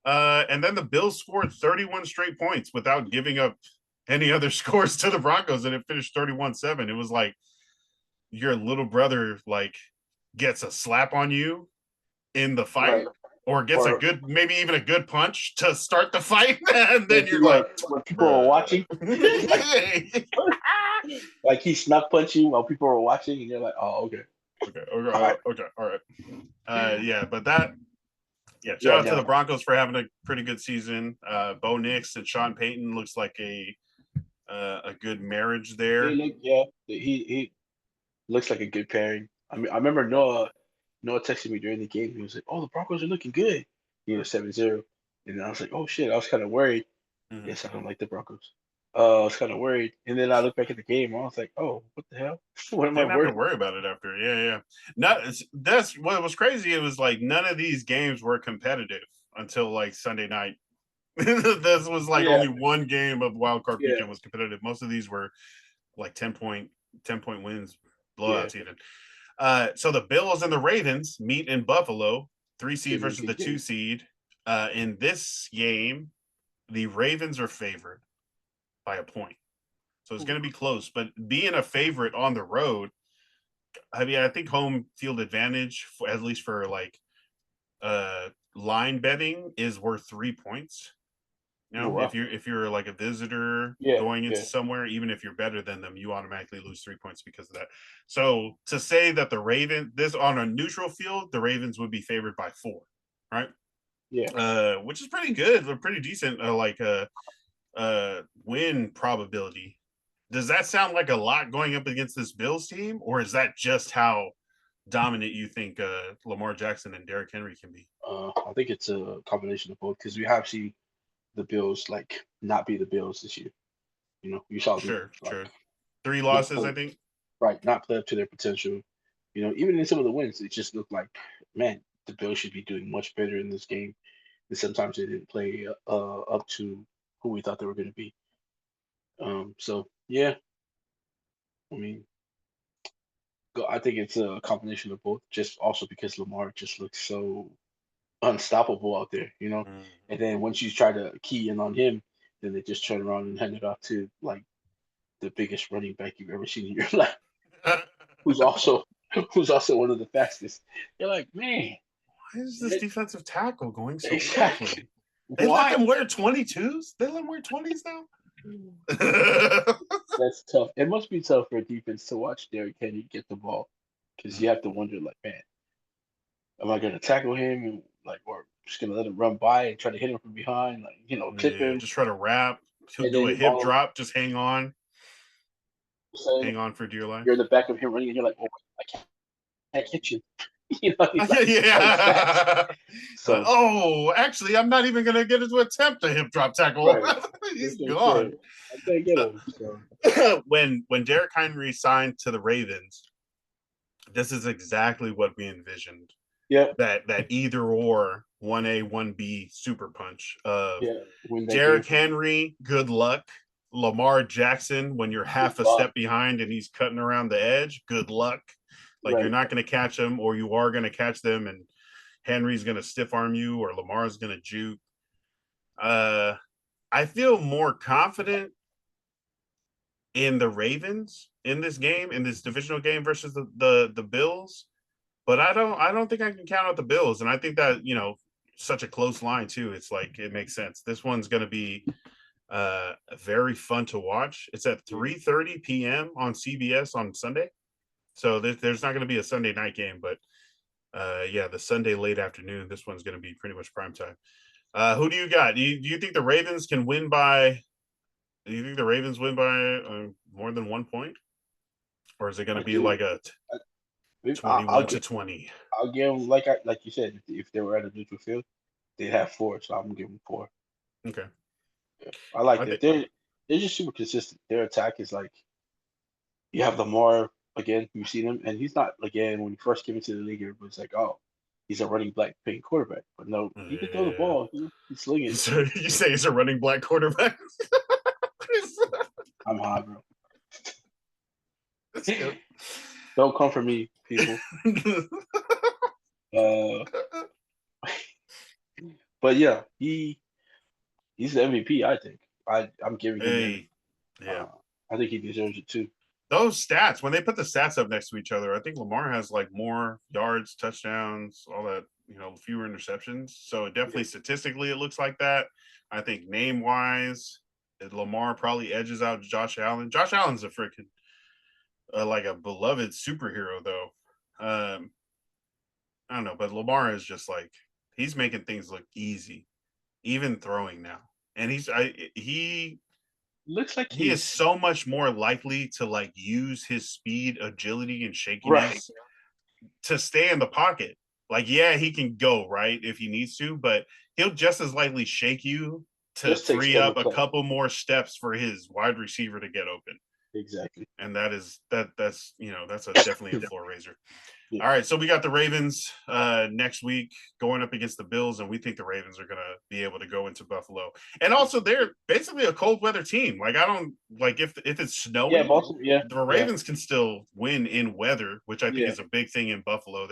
And then the Bills scored 31 straight points without giving up any other scores to the Broncos, and it finished 31-7. It was like your little brother like gets a slap on you in the fight, Right. or gets Or- a good, maybe even a good punch to start the fight, and then you're When- like, when people are watching, like he snuck punch you while people were watching, and you're like, oh, okay. okay, All all right. Yeah, but that, yeah, shout Yeah, out to no. the Broncos for having a pretty good season. Bo Nix and Sean Payton looks like a good marriage there. He looks like a good pairing. I mean, I remember Noah texted me during the game. He was like, "Oh, the Broncos are looking good." 7-0. And I was like, "Oh shit!" I was kind of worried. Mhm. Yes, I don't like the Broncos. I was kind of worried, and then I looked back at the game. And I was like, "Oh, what the hell? What am I Didn't have to worried?" worry about it after. Yeah. That's what was crazy. It was like none of these games were competitive until like Sunday night. This was like Yeah. only one game of wild card Yeah. weekend was competitive. Most of these were like 10-point wins, blowouts even. So the Bills and the Ravens meet in Buffalo, 3 seed versus the 2 seed. In this game, the Ravens are favored by a point. So it's going to be close, but being a favorite on the road, I mean, I think home field advantage, at least for like line betting, is worth 3 points. You know, Wow. if you're like a visitor going into somewhere, even if you're better than them, you automatically lose 3 points because of that. So to say that this on a neutral field, the Ravens would be favored by 4, right? Yeah. Which is pretty good, but pretty decent. Win probability. Does that sound like a lot going up against this Bills team, or is that just how dominant you think Lamar Jackson and Derrick Henry can be? I think it's a combination of both because we have seen the Bills like not be the Bills this year. You saw them Sure. 3 losses, I think. right, not play up to their potential. Even in some of the wins, it just looked like, man, the Bills should be doing much better in this game. And sometimes they didn't play up to who we thought they were going to be. So yeah, I mean, I think it's a combination of both. Just also because Lamar just looks so unstoppable out there. Mm. And then once you try to key in on him, then they just turn around and hand it off to like the biggest running back you've ever seen in your life, who's also one of the fastest. You're like, man, Why is this defensive tackle going so exactly. quickly? They let him wear 22s? They let him wear 20s now? That's tough. It must be tough for a defense to watch Derrick Henry get the ball because you have to wonder, like, man, am I going to tackle him and like, or just going to let him run by and try to hit him from behind, like, clip him, Just try to wrap. He'll and do a then hip all of drop. Just hang on a sudden for dear life. you're in the back of him running, and you're like, oh, I can't hit you. He's like, Yeah. So, actually, I'm not even going to get to attempt a hip drop tackle. right. He's gone. I can't get him. So. When Derrick Henry signed to the Ravens, this is exactly what we envisioned. Yeah. That either or 1A, 1B super punch of Win Derrick Henry, good luck. Lamar Jackson, when you're half a step behind and he's cutting around the edge, good luck. Like, you're not going to catch them, or you are going to catch them, and Henry's going to stiff arm you, or Lamar's going to juke. I feel more confident in the Ravens in this game, in this divisional game versus the Bills, but I don't think I can count out the Bills, and I think that such a close line too. It's like it makes sense. This one's going to be very fun to watch. It's at 3:30 p.m. on CBS on Sunday. So there's not going to be a Sunday night game, but the Sunday late afternoon, this one's going to be pretty much prime time. Who do you got? Do you think the Ravens can win by? Do you think the Ravens win by more than 1 point, or is it going to be like a 21-20? I'll give them like you said. If they were at a neutral field, they'd have 4. So I'm gonna give them 4. Okay. Yeah, I like it. They're just super consistent. Their attack is like you have Lamar again, we've seen him, and he's not again when he first came into the league. It was like, oh, he's a running black paying quarterback, but no, he can throw the Yeah. ball. He's slinging. So you say he's a running black quarterback? I'm high, bro. That's good. Don't come for me, people. Uh, but yeah, he's the MVP. I think. I'm giving him the MVP. Hey, yeah. I think he deserves it too. Those stats, when they put the stats up next to each other, I think Lamar has like more yards, touchdowns, all that, fewer interceptions. So definitely statistically, it looks like that. I think name wise, Lamar probably edges out Josh Allen. Josh Allen's a freaking like a beloved superhero, though. I don't know, but Lamar is just like he's making things look easy, even throwing now, and he Looks like he is he's so much more likely to like use his speed, agility, and right. shakiness to stay in the pocket. Like, yeah, he can go right if he needs to, but he'll just as likely shake you to Just takes free every up a play. couple more steps for his wide receiver to get open. Exactly. And that's definitely a floor raiser. Yeah. All right, so we got the Ravens next week going up against the Bills, and we think the Ravens are going to be able to go into Buffalo. And also, they're basically a cold weather team. Like, I don't like if it's snowing, Yeah, Baltimore. Yeah, the Ravens can still win in weather, which I think yeah, is a big thing in Buffalo.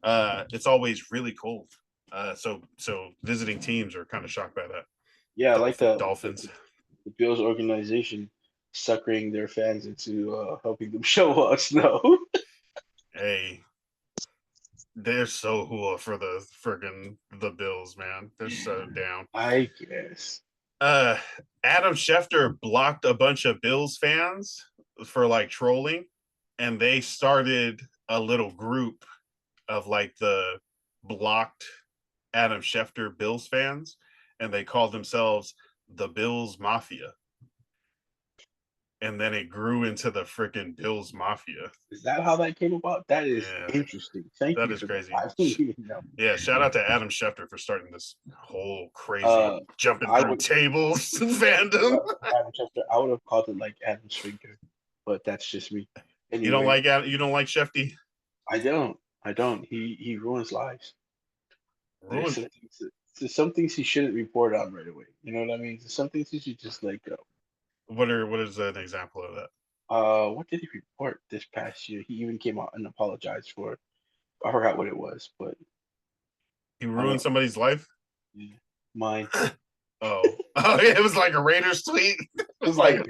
It's always really cold. So visiting teams are kind of shocked by that. yeah. I like Dolphins. the Bills organization suckering their fans into helping them show out snow. Hey, they're so hooah for the Bills, man. They're so down. I guess. uh Adam Schefter blocked a bunch of Bills fans for like trolling, and they started a little group of like the blocked Adam Schefter Bills fans, and they called themselves the Bills Mafia. And then it grew into the freaking Bills Mafia. Is that how that came about? That is Yeah, interesting. Thank that you is for that. crazy. I didn't even know. Yeah, shout out to Adam Schefter for starting this whole crazy Uh, jumping I through would tables fandom. Adam Chester. I would have called it like Adam Schwinger, but that's just me. You don't Anyway, like Shefty? I don't. I don't. He ruins lives. There's Ruined. some things he shouldn't report on right away. You know what I mean? There's some things he should just let go. What is an example of that? What did he report this past year? He even came out and apologized for it. I forgot what it was, but He I don't ruined know. somebody's life. Yeah. Mine. Oh, it was like a Raiders tweet. It was like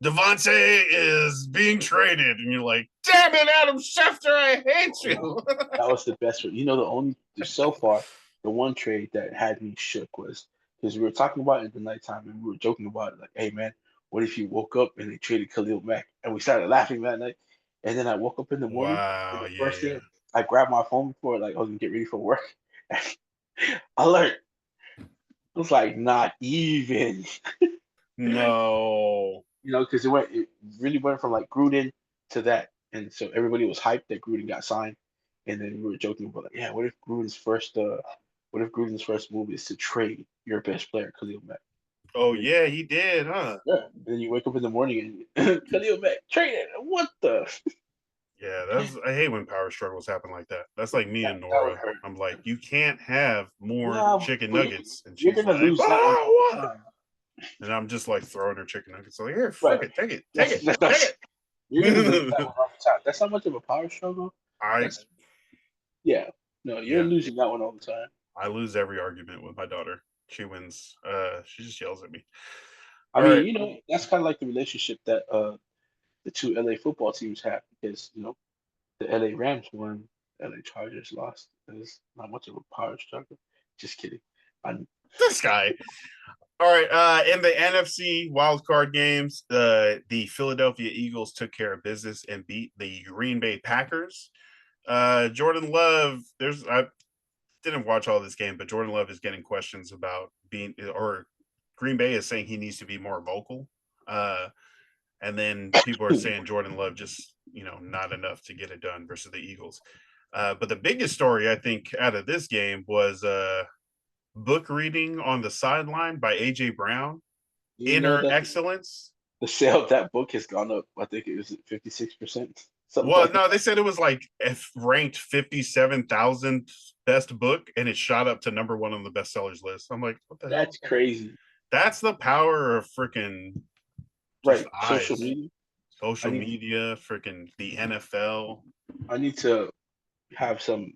Devontae is being traded, and you're like, damn it, Adam Schefter, I hate you. That was the best one. You know, so far, the one trade that had me shook was because we were talking about it in the nighttime and we were joking about it, like, hey man, what if you woke up and they traded Khalil Mack? And we started laughing that night. And then I woke up in the morning and Wow, the first yeah. thing I grabbed my phone before like I was gonna get ready for work. Alert. I was like, not even. No. You know, because it really went from like Gruden to that. And so everybody was hyped that Gruden got signed. And then we were joking about like, yeah, what if Gruden's first move is to trade your best player, Khalil Mack? Oh And then, yeah, he did, huh? yeah. And then you wake up in the morning and Khalil Mack traded. What the? Yeah, I hate when power struggles happen like that. That's like me and That would Nora. hurt. I'm like, you can't have more Yeah, chicken but nuggets, and you're she's gonna like, lose that one all oh, the what? time. And I'm just like throwing her chicken nuggets. Like, here, Right. fuck it, take it, That's, take that's, you're gonna lose it. that one all the time. That's not much of a power struggle. That's yeah. No, you're Yeah, losing that one all the time. I lose every argument with my daughter. She wins. She just yells at me. I All mean, right. you know, that's kind of like the relationship that the two LA football teams have because you know the LA Rams won, LA Chargers lost. There's not much of a power struggle. Just kidding. I'm, This guy. All right. In the NFC wildcard games, the Philadelphia Eagles took care of business and beat the Green Bay Packers. Jordan Love, I didn't watch all this game, but Jordan Love is getting questions about or Green Bay is saying he needs to be more vocal. And then people are saying Jordan Love just, not enough to get it done versus the Eagles. But the biggest story, I think, out of this game was book reading on the sideline by A.J. Brown. you know Inner that excellence. the sale of that book has gone up. I think it was 56%. Something Well, like no, they said it was like ranked 57,000th best book, and it shot up to number one on the bestsellers list. I'm like, what the hell? that's crazy. That's the power of freaking just Right. Social eyes, media. I social need media, freaking the NFL. I need to have some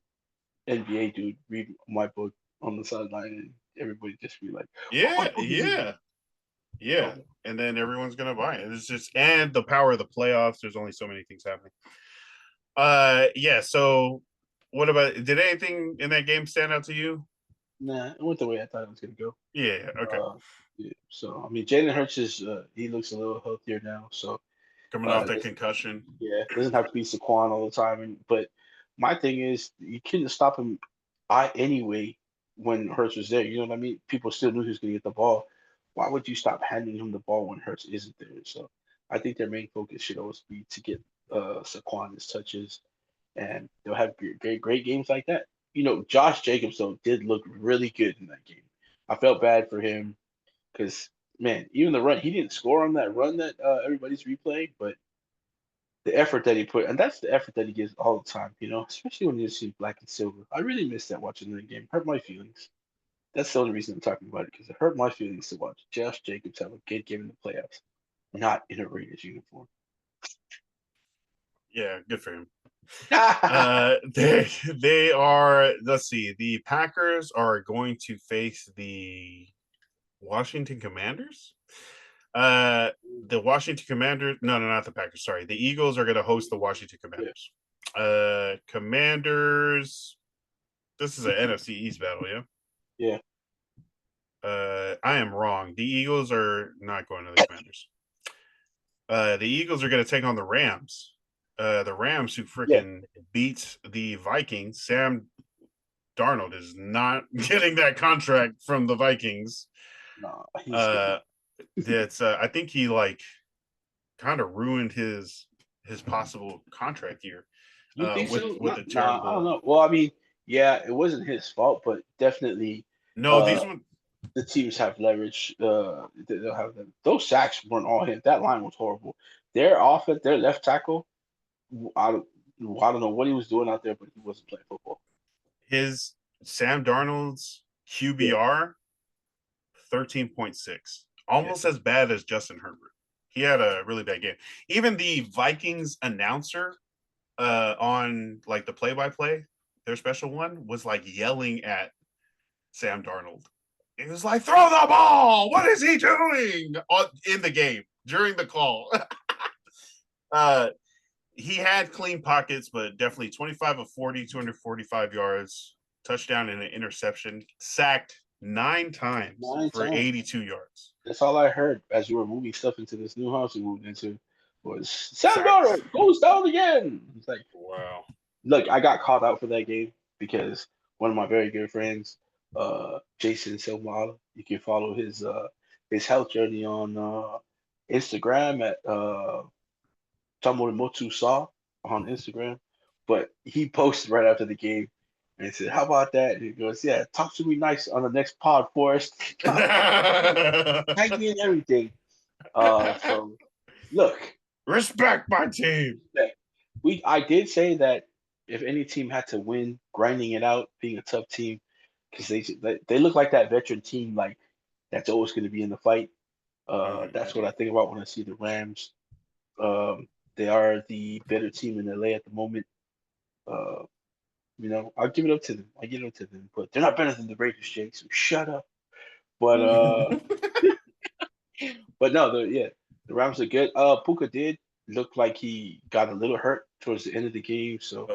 NBA dude read my book on the sideline and everybody just be like, "Oh, Yeah, what book is he?" yeah, yeah. Oh, And then everyone's gonna buy it. It's just and the power of the playoffs. There's only so many things happening. Yeah. So, what about? Did anything in that game stand out to you? nah, it went the way I thought it was gonna go. Yeah. Okay. Uh, yeah. So I mean, Jalen Hurts is he looks a little healthier now. So Coming off that doesn't concussion. yeah doesn't have to be Saquon all the time. But my thing is you couldn't stop him. I anyway when Hurts was there. You know what I mean? People still knew he was gonna get the ball. Why would you stop handing him the ball when Hurts isn't there? So I think their main focus should always be to get Saquon his touches, and they'll have great games like that. You know, Josh Jacobs though did look really good in that game. I felt bad for him because man, even the run he didn't score on that run that everybody's replaying, but the effort that he put, and that's the effort that he gives all the time. You know, especially when you see black and silver. I really miss that watching the game. Hurt my feelings. That's the only reason I'm talking about it because it hurt my feelings to watch Josh Jacobs have a good game in the playoffs, not in a Raiders uniform. Yeah, good for him. They are. Let's see. The Packers are going to face the Washington Commanders. The Washington Commanders. No, no, not the Packers. Sorry, the Eagles are going to host the Washington Yeah, Commanders. Commanders. This is an NFC East battle, yeah. yeah. I am wrong. The Eagles are not going to the Commanders. The Eagles are going to take on the Rams. The Rams who Yeah. freaking beat the Vikings. Sam Darnold is not getting that contract from the Vikings. No, he's getting Uh, that's I think he like kind of ruined his possible contract here. You think so? With the Nah, I don't terrible. know. Well, I mean, yeah, it wasn't his fault, but definitely No, uh these one. the teams have leverage. They'll have them. Those sacks weren't all him. That line was horrible. Their offense, their left tackle, I don't, I don't know what he was doing out there, but he wasn't playing football. His Sam Darnold's Yeah, QBR 13.6, yeah, almost as bad as Justin Herbert. He had a really bad game. Even the Vikings announcer on like the play-by-play, their special one was like yelling at Sam Darnold. It was like, throw the ball. What is he doing in the game during the call? uh, he had clean pockets, but definitely 25 of 40, 245 yards, touchdown and an interception, sacked 9 times nine for times. 82 yards. That's all I heard as you were moving stuff into this new house we moved into was Sam Sacked. Darnold goes down again. It's like, Wow. look, I got called out for that game because one of my very good friends, Jason Silmala, you can follow his health journey on Instagram at Tamomotu Saw on Instagram. But he posted right after the game and he said, "How about that?" And he goes, "Yeah, talk to me nice on the next pod, Forrest. Tag me and everything." So look, Respect my team. I did say that if any team had to win, grinding it out, being a tough team, because they look like that veteran team, like that's always going to be in the fight. That's what I think about when I see the Rams. They are the better team in LA at the moment. Uh, I'll give it up to them. I give it up to them, but they're not better than the Raiders, Jake. So shut up. But but no, the Rams are good. Puka did look like he got a little hurt towards the end of the game, so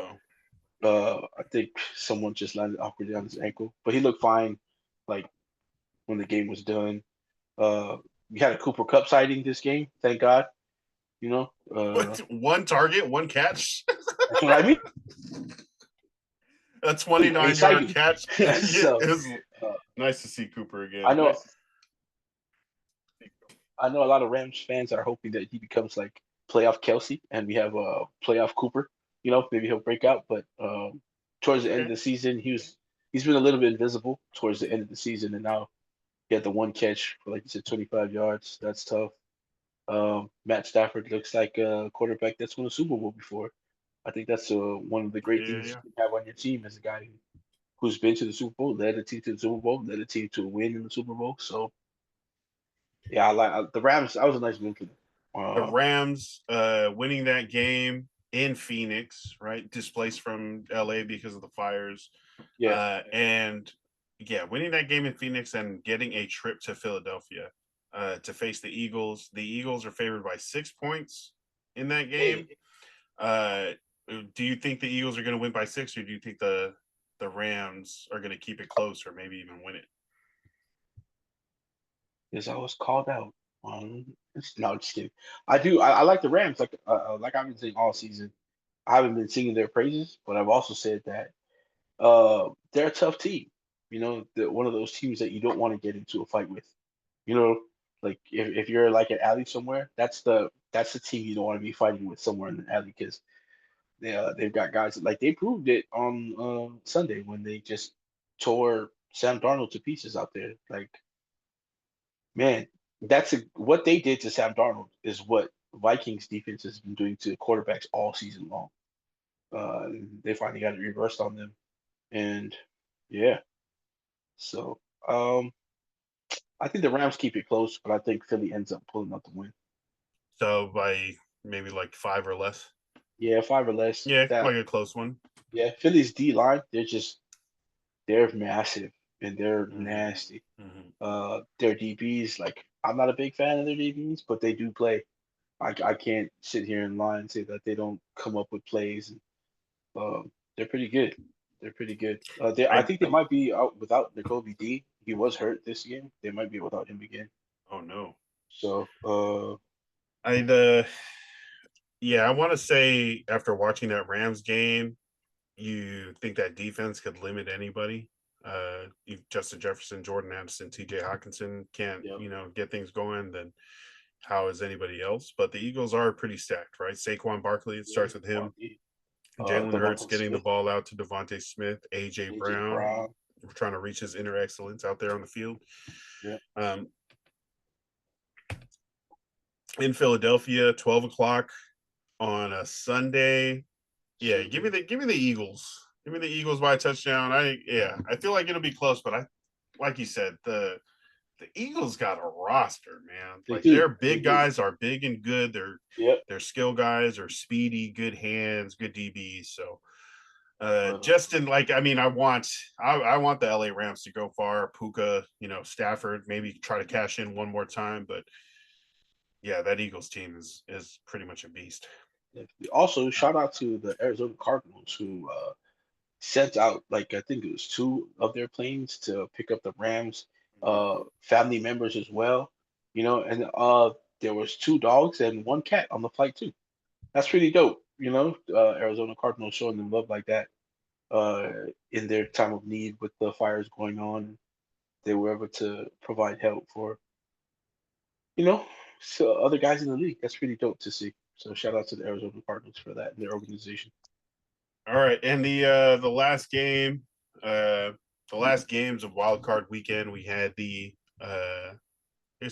Oh. I think someone just landed awkwardly on his ankle, but he looked fine. Like when the game was done. We had a Cooper Cup sighting this game, thank God. You know, What, one target, one catch, that's what I mean. a A 29-yard sighting. catch. Yeah, So it was uh, nice to see Cooper again. I know Nice to see Cooper. I know a lot of Rams fans are hoping that he becomes like playoff Kelsey, and we have a playoff Cooper. Maybe he'll break out, but towards the end of Okay. the season, he's been a little bit invisible towards the end of the season, and now he had the one catch for like you said, 25 yards. That's tough. Matt Stafford looks like a quarterback that's won a Super Bowl before. I think that's one of the great things Yeah. you have on your team as a guy who's been to the Super Bowl, led a team to the Super Bowl, led a team to a win in the Super Bowl. So yeah, the Rams. That was a nice win for them. The Rams winning that game in Phoenix, right? Displaced from LA because of the fires. Yeah, And yeah, winning that game in Phoenix and getting a trip to Philadelphia to face the Eagles. The Eagles are favored by 6 points in that game. Do you think the Eagles are going to win by 6, or do you think the Rams are going to keep it close or maybe even win it? because I was called out. No, just kidding. I do. I like the Rams. Like I've been saying all season. I haven't been singing their praises, but I've also said that they're a tough team. You know, they're one of those teams that you don't want to get into a fight with. You know, like if you're like an alley somewhere, that's the team you don't want to be fighting with somewhere in the alley because they've got guys like they proved it on Sunday when they just tore Sam Darnold to pieces out there. Like, man, what they did to Sam Darnold is what Vikings defense has been doing to quarterbacks all season long. Uh, they finally got it reversed on them, and yeah, so I think the Rams keep it close, but I think Philly ends up pulling out the win. So by maybe like 5 or less. Yeah, five or less. Yeah, That like a close one. Yeah, Philly's D line, they're massive and they're Mm-hmm. nasty. Mm-hmm. Their DBs, like I'm not a big fan of their DBs, but they do play. I can't sit here and lie and say that they don't come up with plays. They're pretty good. They're pretty good. I I think they might be out without N'Kobe D. He was hurt this game. They might be without him again. oh no. So, I yeah, I want to say after watching that Rams game, you think that defense could limit anybody. If Justin Jefferson, Jordan Addison, TJ Hawkinson can't, yeah, get things going, then how is anybody else? But the Eagles are pretty stacked, right? Saquon Barkley, it yeah. starts with him. Quality. Jalen Hurts Devontae getting the Smith, ball out to Devontae Smith, AJ AJ Brown, Brown. trying to reach his inner excellence out there on the field. Yeah. Um, in Philadelphia, 12 o'clock on a Sunday. Yeah, give me the Eagles. Give me the Eagles by a touchdown. I feel like it'll be close, but I like you said, the Eagles got a roster, man. They Like do. their They big do. guys are big and good. Yep. Their skill guys are speedy, good hands, good DBs. So But Justin, like I want the LA Rams to go far. Puka, Stafford, maybe try to cash in one more time, but yeah, that Eagles team is pretty much a beast. also, shout out to the Arizona Cardinals who sent out like I think it was two of their planes to pick up the Rams family members as well. You know, and there was two dogs and one cat on the flight too. That's pretty dope. You know, Arizona Cardinals showing them love like that uh, in their time of need with the fires going on. They were able to provide help for you know so other guys in the league. That's pretty dope to see. So shout out to the Arizona Cardinals for that and their organization. All right, and the last game, the last games of Wild Card Weekend, we had the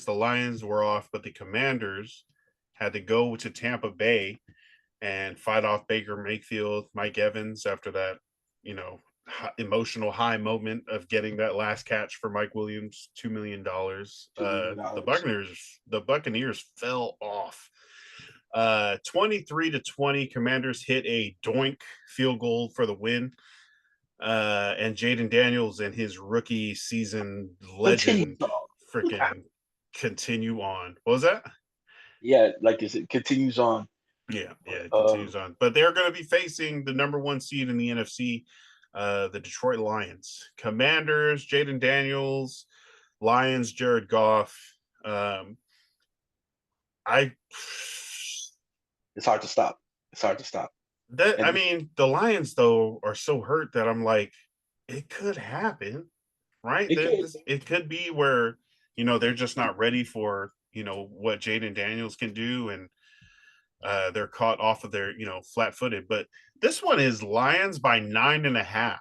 Lions were off, but the Commanders had to go to Tampa Bay and fight off Baker Mayfield, Mike Evans after that, emotional high moment of getting that last catch for Mike Williams, $2 million. The $2 million. Buccaneers fell off. 23-20, Commanders hit a doink field goal for the win. And Jaden Daniels and his rookie season Continue. legend freaking continue on. What was that? Yeah, like it continues on. Yeah, it Uh, continues on. But they're going to be facing the number one seed in the NFC, the Detroit Lions. Commanders, Jaden Daniels, Lions, Jared Goff. I it's hard to stop. It's hard to stop. I And mean, the Lions though are so hurt that I'm like, it could happen, right? it could. It could be where they're just not ready for what Jaden Daniels can do, and they're caught off of their flat-footed. But this one is Lions by 9.5,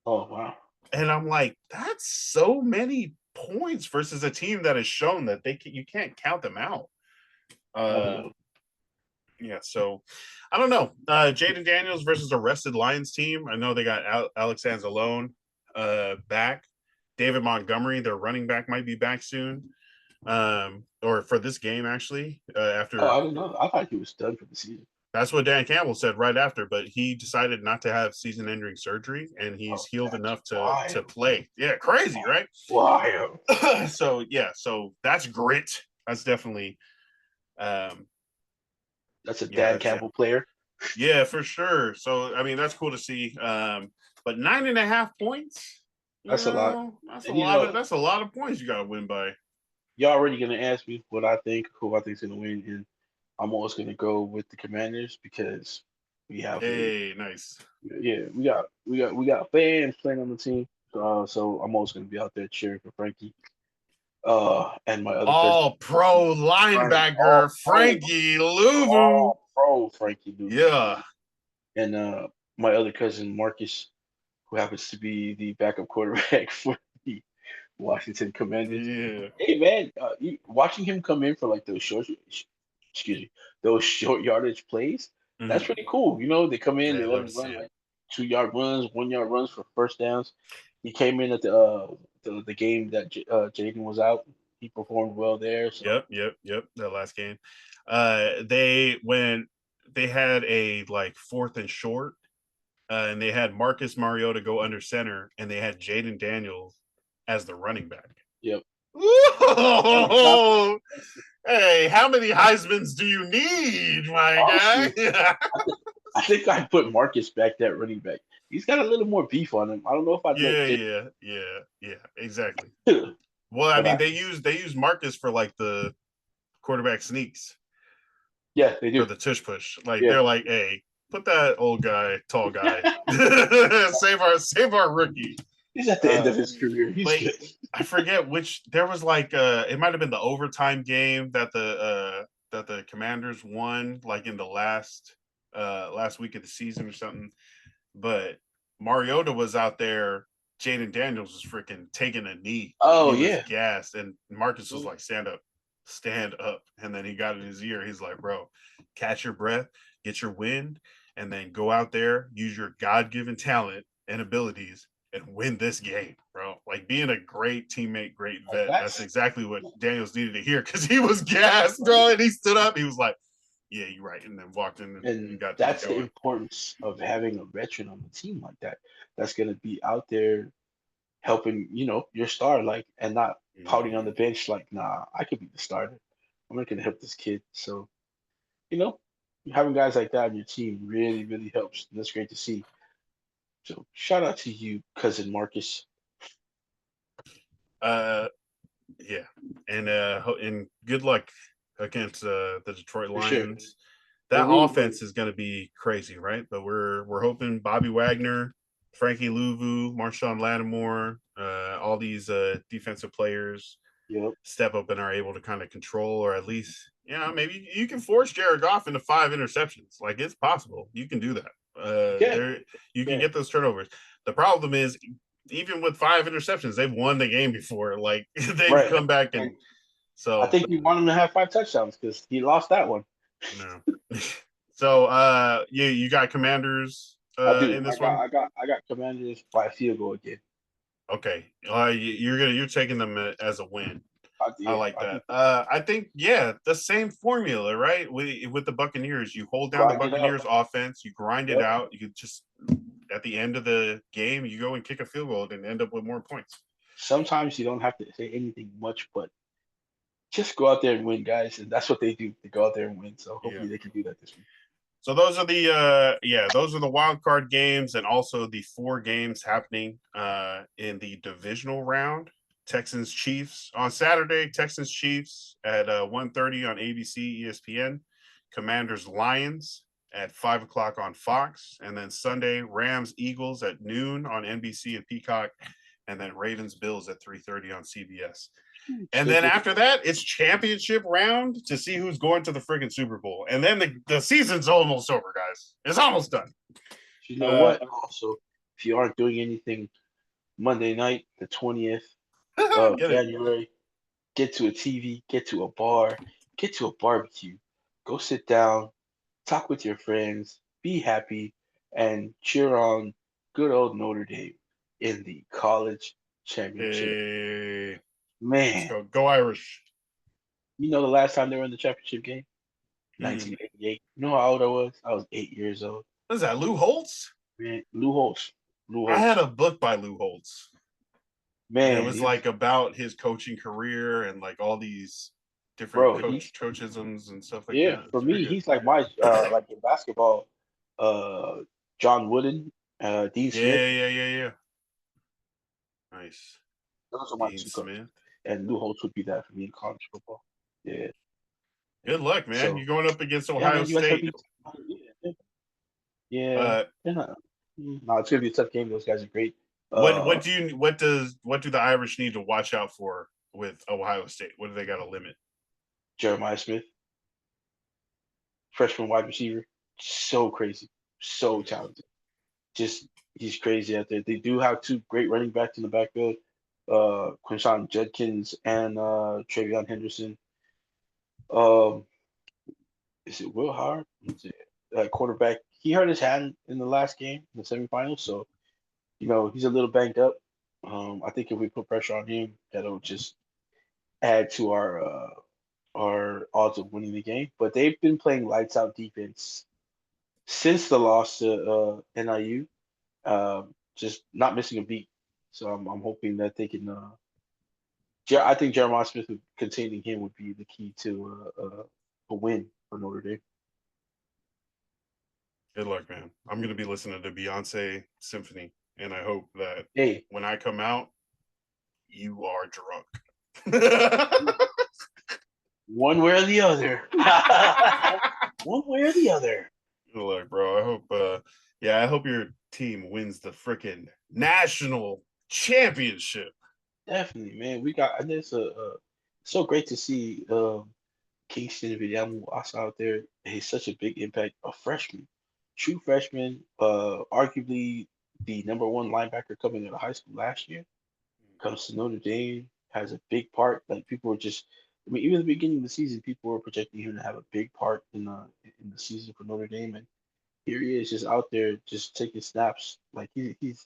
Oh wow. and I'm like, that's so many points versus a team that has shown that you can't count them out. No, Yeah, so I don't know. Jaden Daniels versus a rested Lions team. I know they got Alex Anzalone back. David Montgomery, their running back, might be back soon. Or for this game, actually. Oh, After I don't know. I thought he was done for the season. That's what Dan Campbell said right after, but he decided not to have season-ending surgery, and he's Oh, healed that's enough to wild. play. Yeah, crazy, right? Wild. So that's grit. That's definitely um That's a yeah, Dan Campbell player. yeah, for sure. So I mean that's cool to see. But 9.5 points, That's a lot. that's a And lot of points you gotta win by. you're already gonna ask me what I think, who I think's gonna win, and I'm always gonna go with the Commanders because we have a Hey, nice. yeah, we got fans playing on the team. So I'm always gonna be out there cheering for Frankie. And my other cousin, All pro Frank, all linebacker pro, Frankie Louvu. all pro Frankie Louis, Yeah. and my other cousin Marcus, who happens to be the backup quarterback for the Washington Commanders. Yeah. Hey man, watching him come in for like excuse me, those short yardage plays, that's Mhm. pretty cool. They come in, Yeah, they I let love him to see run it. like 2 yard runs, 1 yard runs for first downs. He came in at the game that Jaden was out. He performed well there. So Yep. That last game. They when they had a like fourth and short, and they had Marcus Mariota go under center, and they had Jaden Daniels as the running back. yep. Whoa! Hey, how many Heismans do you need, my Honestly, guy? I think I put Marcus back that running back. He's got a little more beef on him. I don't know if I'd let Jaden, Yeah, exactly. Well, I but mean, they use Marcus for like the quarterback sneaks yeah, they for do. the tush push. Like Yeah. they're like, hey, put that old guy, tall guy, save our rookie. He's at the end of his career. He's But good. I forget which. There was like it might have been the overtime game that the Commanders won, like in the last week of the season or something. But Mariota was out there. Jaden Daniels was freaking taking a knee. Like Oh he was yeah. gassed, and Marcus was like, stand up. And then he got in his ear. He's like, bro, catch your breath, get your wind, and then go out there, use your God-given talent and abilities and win this game, bro. Like being a great teammate, great vet. That's That's exactly what Daniels needed to hear because he was gassed, bro. And he stood up. He was like, yeah, you're right. And then walked in and and got things that's the going. importance of having a veteran on the team like that. That's gonna be out there helping, your star, like, and not pouting on the Mhm. bench like, nah, I could be the starter. I'm not gonna help this kid. So, you know, having guys like that on your team really, really helps. And that's great to see. So shout out to you, cousin Marcus. Uh, yeah, and good luck against the Detroit For sure. Lions. We're That rooting for you. offense is going to be crazy, right? But we're hoping Bobby Wagner, Frankie Louvu, Marshawn Lattimore, all these defensive players Yep. step up and are able to kind of control, or at least, maybe you can force Jared Goff into 5 interceptions. Like it's possible. You can do that. Yeah. There you can Yeah. get those turnovers. The problem is, even with 5 interceptions, they've won the game before. Like they've Right. come back And and I so think you want him to have 5 touchdowns because he lost that one. no. So you got Commanders I do. in I this got one. I got I got Commanders by a field goal again. Okay, you're taking them as a win. I Yeah, like I that. think I think the same formula, right? With the Buccaneers, you hold down the grind it out. Buccaneers offense, you grind it Yep. out. You just at the end of the game, you go and kick a field goal and end up with more points. Sometimes you don't have to say anything much, but just go out there and win, guys. And that's what they do. They go out there and win. So Yeah. hopefully they can do that this week. So those are the wild card games and also the 4 games happening in the divisional round. Texans Chiefs on Saturday, Texans Chiefs at 1:30 on ABC ESPN, Commanders Lions at 5 o'clock on Fox, and then Sunday Rams Eagles at noon on NBC and Peacock, and then Ravens Bills at 3:30 on CBS. And then Schedule. after that, it's championship round to see who's going to the freaking Super Bowl. And then the season's almost over, guys. It's almost done. You know what? Also, if you aren't doing anything Monday night, the 20th of Get it. January, get to a TV, get to a bar, get to a barbecue. Go sit down, talk with your friends, be happy, and cheer on good old Notre Dame in the college championship. Hey, let's Man, go. Go Irish. you know the last time they were in the championship game? Mm. 1988. You know how old I was? I was 8 years old. What is that, Lou Holtz? Man, Lou Holtz. Lou I had Holtz. a book by Lou Holtz, and it Man, was he was, like about his coaching career and like all these different bro, coachisms and stuff like yeah, that. for It's very me, good. he's like my, like in basketball, uh, John Wooden, Dean Smith. Yeah, yeah, yeah, yeah. Nice. Those are my Dean two coaches. Smith. And Lou Holtz would be that for me in college football. Yeah. Good luck, man. So, You're going up against yeah, Ohio man, you guys have State. these. Yeah. Yeah. Uh, They're not. No, it's gonna be a tough game. Those guys are great. what Uh, do you what do the Irish need to watch out for with Ohio State? What do they got to limit? Jeremiah Smith, freshman wide receiver, so crazy, so Mm. talented. Just he's crazy out there. They do have two great running backs in the backfield, Quinshawn Judkins and Travion Henderson. Um, is it Will Howard? Is it quarterback? He hurt his hand in the last game, in the semifinals, so he's a little banged up. I think if we put pressure on him, that'll just add to our odds of winning the game. But they've been playing lights out defense since the loss to NIU, just not missing a beat. So I'm hoping that they can. I think Jeremiah Smith containing him would be the key to a win for Notre Dame. Good luck, man. I'm going to be listening to Beyonce Symphony, and I hope that Hey, when I come out, you are drunk. one way or the other. One way or the other. Good luck, bro. I hope, I hope your team wins the freaking national championship. Definitely, man. And it's so great to see Kingston Villamou also out there. He's such a big impact. A freshman, true freshman, arguably the number one linebacker coming out of high school last year. Comes to Notre Dame, has a big part. Like people were just, I mean, even at the beginning of the season, people were projecting him to have a big part in the season for Notre Dame, and here he is, just out there, just taking snaps. Like he's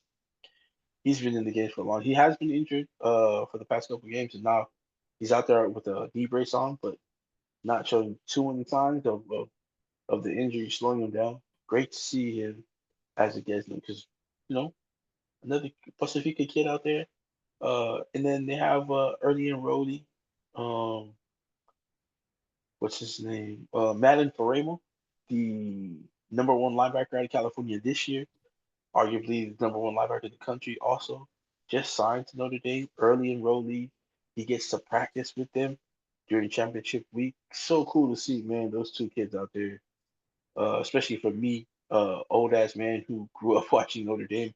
been in the game for long. He has been injured for the past couple games, and now he's out there with a knee brace on, but not showing too many signs of the injury slowing him down. Great to see him as a Gesman because you know another Pacifica kid out there. And then they have early enrollee. Um, what's his name? Madden Faremo, the number one linebacker out of California this year, arguably the number one linebacker in the country. Also, just signed to Notre Dame, early enrollee. He gets to practice with them during championship week. So cool to see, man. Those two kids out there, especially for me, old ass man who grew up watching Notre Dame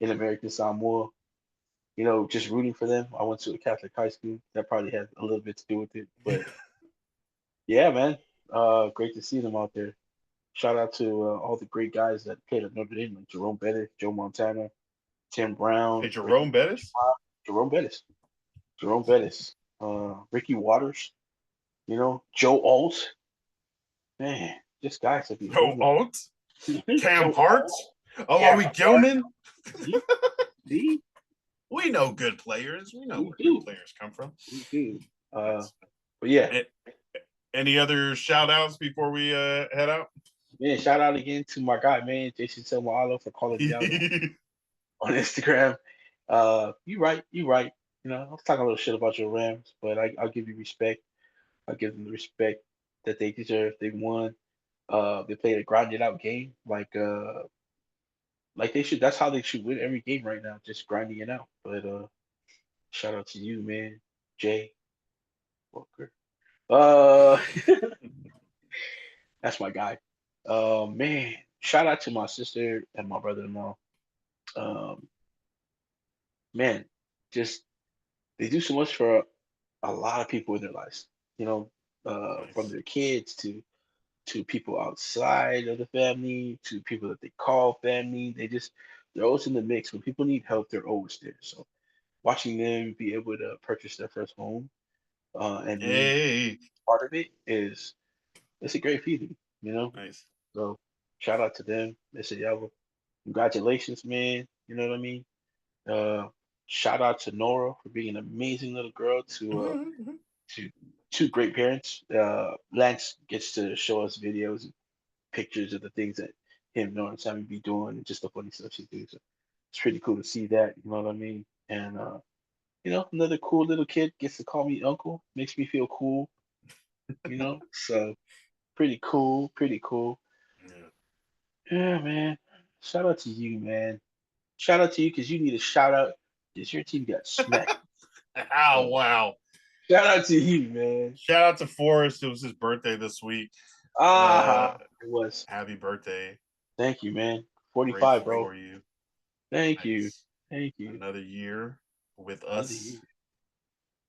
in American Samoa. Just rooting for them. I went to a Catholic high school. That probably had a little bit to do with it. But yeah, man, great to see them out there. Shout out to all the great guys that played at Notre Dame, like Jerome Bettis, Joe Montana, Tim Hey, Brown, Jerome Bettis? Jerome Bettis, Jerome Bettis, Ricky Waters, Joe Alt. Man, just guys to be Joe holding. Alt? Cam Joe Hart? Alt. Oh, are Yeah, we Gilman? see, see, We know good players. We know we where good do, players come from. we do. Nice. But yeah, Any other shout outs before we head out? man, shout out again to my guy, man, Jason Selmaalo for calling me out on Instagram. You right, you right. I was talking a little shit about your Rams, but I'll give you respect. I'll give them the respect that they deserve. They won. They played a grinded out game, like they should. That's how they should win every game right now, just grinding it out. But shout out to you, man, Jay Walker. Uh, that's my guy. Man, shout out to my sister and my brother-in-law. Um, man, just they do so much for a lot of people in their lives. You know, from Nice. their kids to people outside of the family to people that they call family. They're always in the mix. When people need help, they're always there. So watching them be able to purchase their first home and me Hey, part of it is it's a great feeling. nice. So shout out to them. They said, yeah, well, congratulations, man. You know what I mean? Uh, Shout out to Nora for being an amazing little girl to two great parents. Lance gets to show us videos and pictures of the things that him and Nora and Sammy be doing and just the funny stuff she do. So it's pretty cool to see that. You know what I mean? And another cool little kid gets to call me uncle. Makes me feel cool. So pretty cool. Pretty cool. Yeah. Yeah, man. Shout out to you, man. Shout out to you because you need a shout out because your team got smacked. Oh So wow! shout out to you, man. Shout out to Forrest. It was his birthday this week. Ah, it was. Happy birthday! Thank you, man. 45, Grateful bro. for you. Thank you. Nice. Thank you. Another year with Another us year.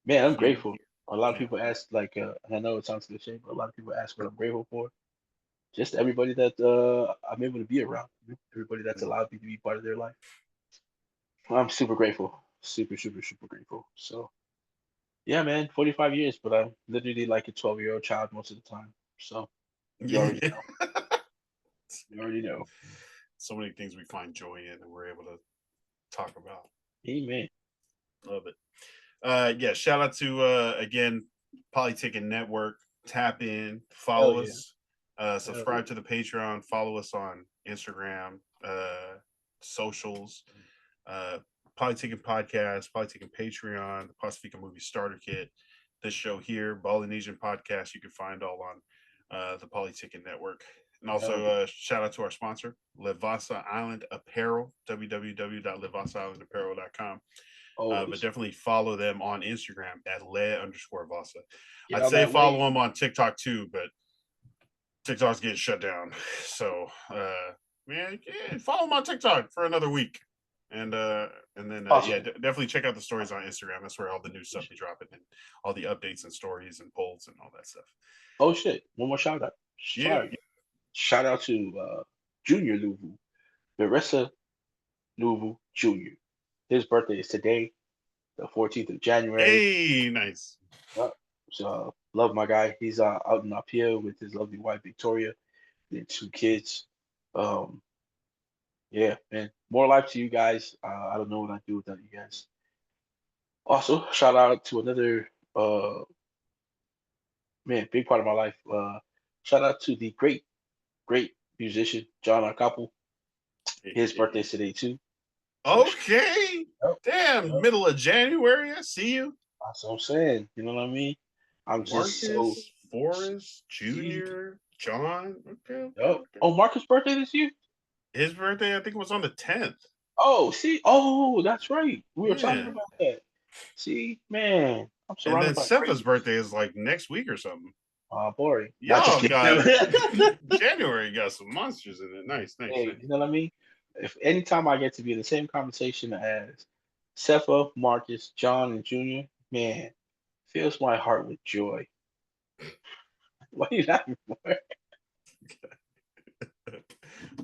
Man, I'm here. grateful. A lot of Yeah. people ask, like, and I know it sounds cliche, but a lot of people ask what I'm grateful for. Just everybody that I'm able to be around. Everybody that's allowed me to be part of their life. I'm super grateful. Super, super, super grateful. So, yeah, man, 45 years, but I'm literally like a 12-year-old child most of the time. So, you already Yeah. know. You already know. So many things we find joy in and we're able to talk about. Amen. Love it. Yeah, shout out to again, Polyticket Network. Tap in, Hell follow yeah. us, Hell yeah. subscribe to the Patreon, follow us on Instagram, socials, uh, Polyticket Podcast, Polyticket Patreon, the Pacifica Movie Starter Kit. This show here, Ballinesian Podcast, you can find all on the Polyticket Network. And Hell also, yeah. shout out to our sponsor, Livasa Island Apparel, www.livassaislandapparel.com. But Always. definitely follow them on Instagram at le_Vasa. Get I'd on say that follow way. them on TikTok too, but TikTok's getting shut down. So, man, yeah, follow them on TikTok for another week. And then yeah, Possible. definitely check out the stories on Instagram. That's where all the new stuff be dropping and all the updates and stories and polls and all that stuff. Oh shit. One more shout out. Yeah. Sorry. Shout out to Junior Louvu. Marissa Louvu Jr. His birthday is today, the 14th of January. Hey, nice. So love my guy. He's out in Apia with his lovely wife Victoria and two kids. Um, yeah, man. More life to you guys. I don't know what I'd do without you guys. Also, shout out to another man, big part of my life. Shout out to the great, great musician John Akapu. His birthday's today too. So Okay. yep, Damn, yep. middle of January. I see you. That's what I'm saying. You know what I mean? I'm just so Marcus, Forrest, see. Junior, John. Okay, okay, Yep. okay. Oh, Marcus' birthday this year? His birthday, I think, was on the 10th. Oh, see. Oh, that's right. We were talking Yeah. about that. See, man, I'm And surrounded then by Sepha's crazy. birthday is like next week or something. Oh, boring. Not just Y'all got kidding. January got some monsters in it. Nice, nice, Hey, nice. you know what I mean? If anytime I get to be in the same conversation as Cepha, Marcus, John, and Junior, man, fills my heart with joy. What are you laughing for?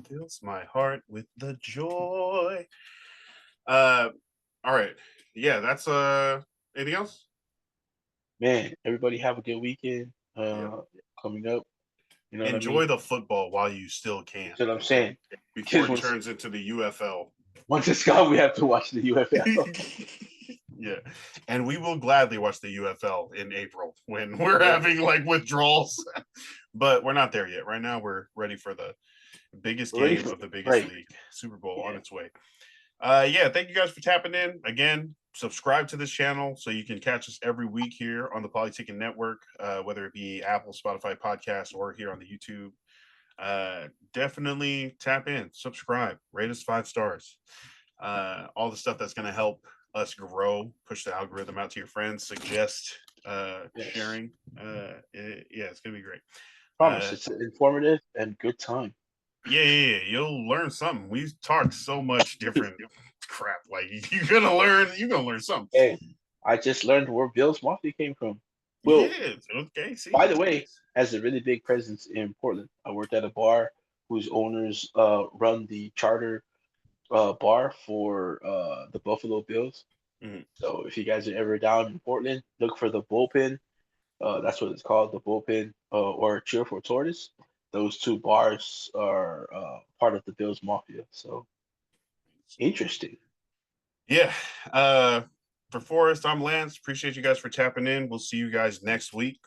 Fills my heart with the joy. Uh all right. Yeah, that's anything else? Man, everybody have a good weekend Yep. coming up. You know what I mean? Enjoy the football while you still can, That's what I'm okay? saying. Before Because it turns into the UFL. once it's gone, we have to watch the UFL. Yeah. And we will gladly watch the UFL in April when we're Yeah, having like withdrawals. But we're not there yet. Right now, we're ready for the biggest we're ready game for of the biggest right. league, Super Bowl, on Yeah. its way. Yeah, thank you guys for tapping in. Again, subscribe to this channel so you can catch us every week here on the Polyticket Network, whether it be Apple, Spotify podcast, or here on the YouTube. Definitely tap in, subscribe, rate us 5 stars. All the stuff that's going to help us grow, push the algorithm out to your friends, suggest Yes. sharing. Yeah, it's going to be great. Promise. It's informative and good time. Yeah, you'll learn something. We've talked so much different crap. Like you're gonna learn something. Hey, I just learned where Bill's Mafia came from. Well, Yeah, okay, see. by the way, has a really big presence in Portland. I worked at a bar whose owners run the charter bar for the Buffalo Bills. Mhm. So if you guys are ever down in Portland, look for the bullpen. That's what it's called, the bullpen, or cheer for tortoise. those two bars are part of the Bills Mafia. So interesting. Yeah. For Forrest, I'm Lance. Appreciate you guys for tapping in. We'll see you guys next week.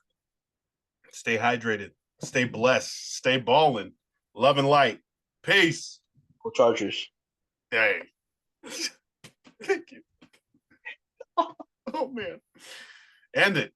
Stay hydrated. Stay blessed. Stay balling. Love and light. Peace. Go Chargers. Hey. Thank you. Oh, man. End it.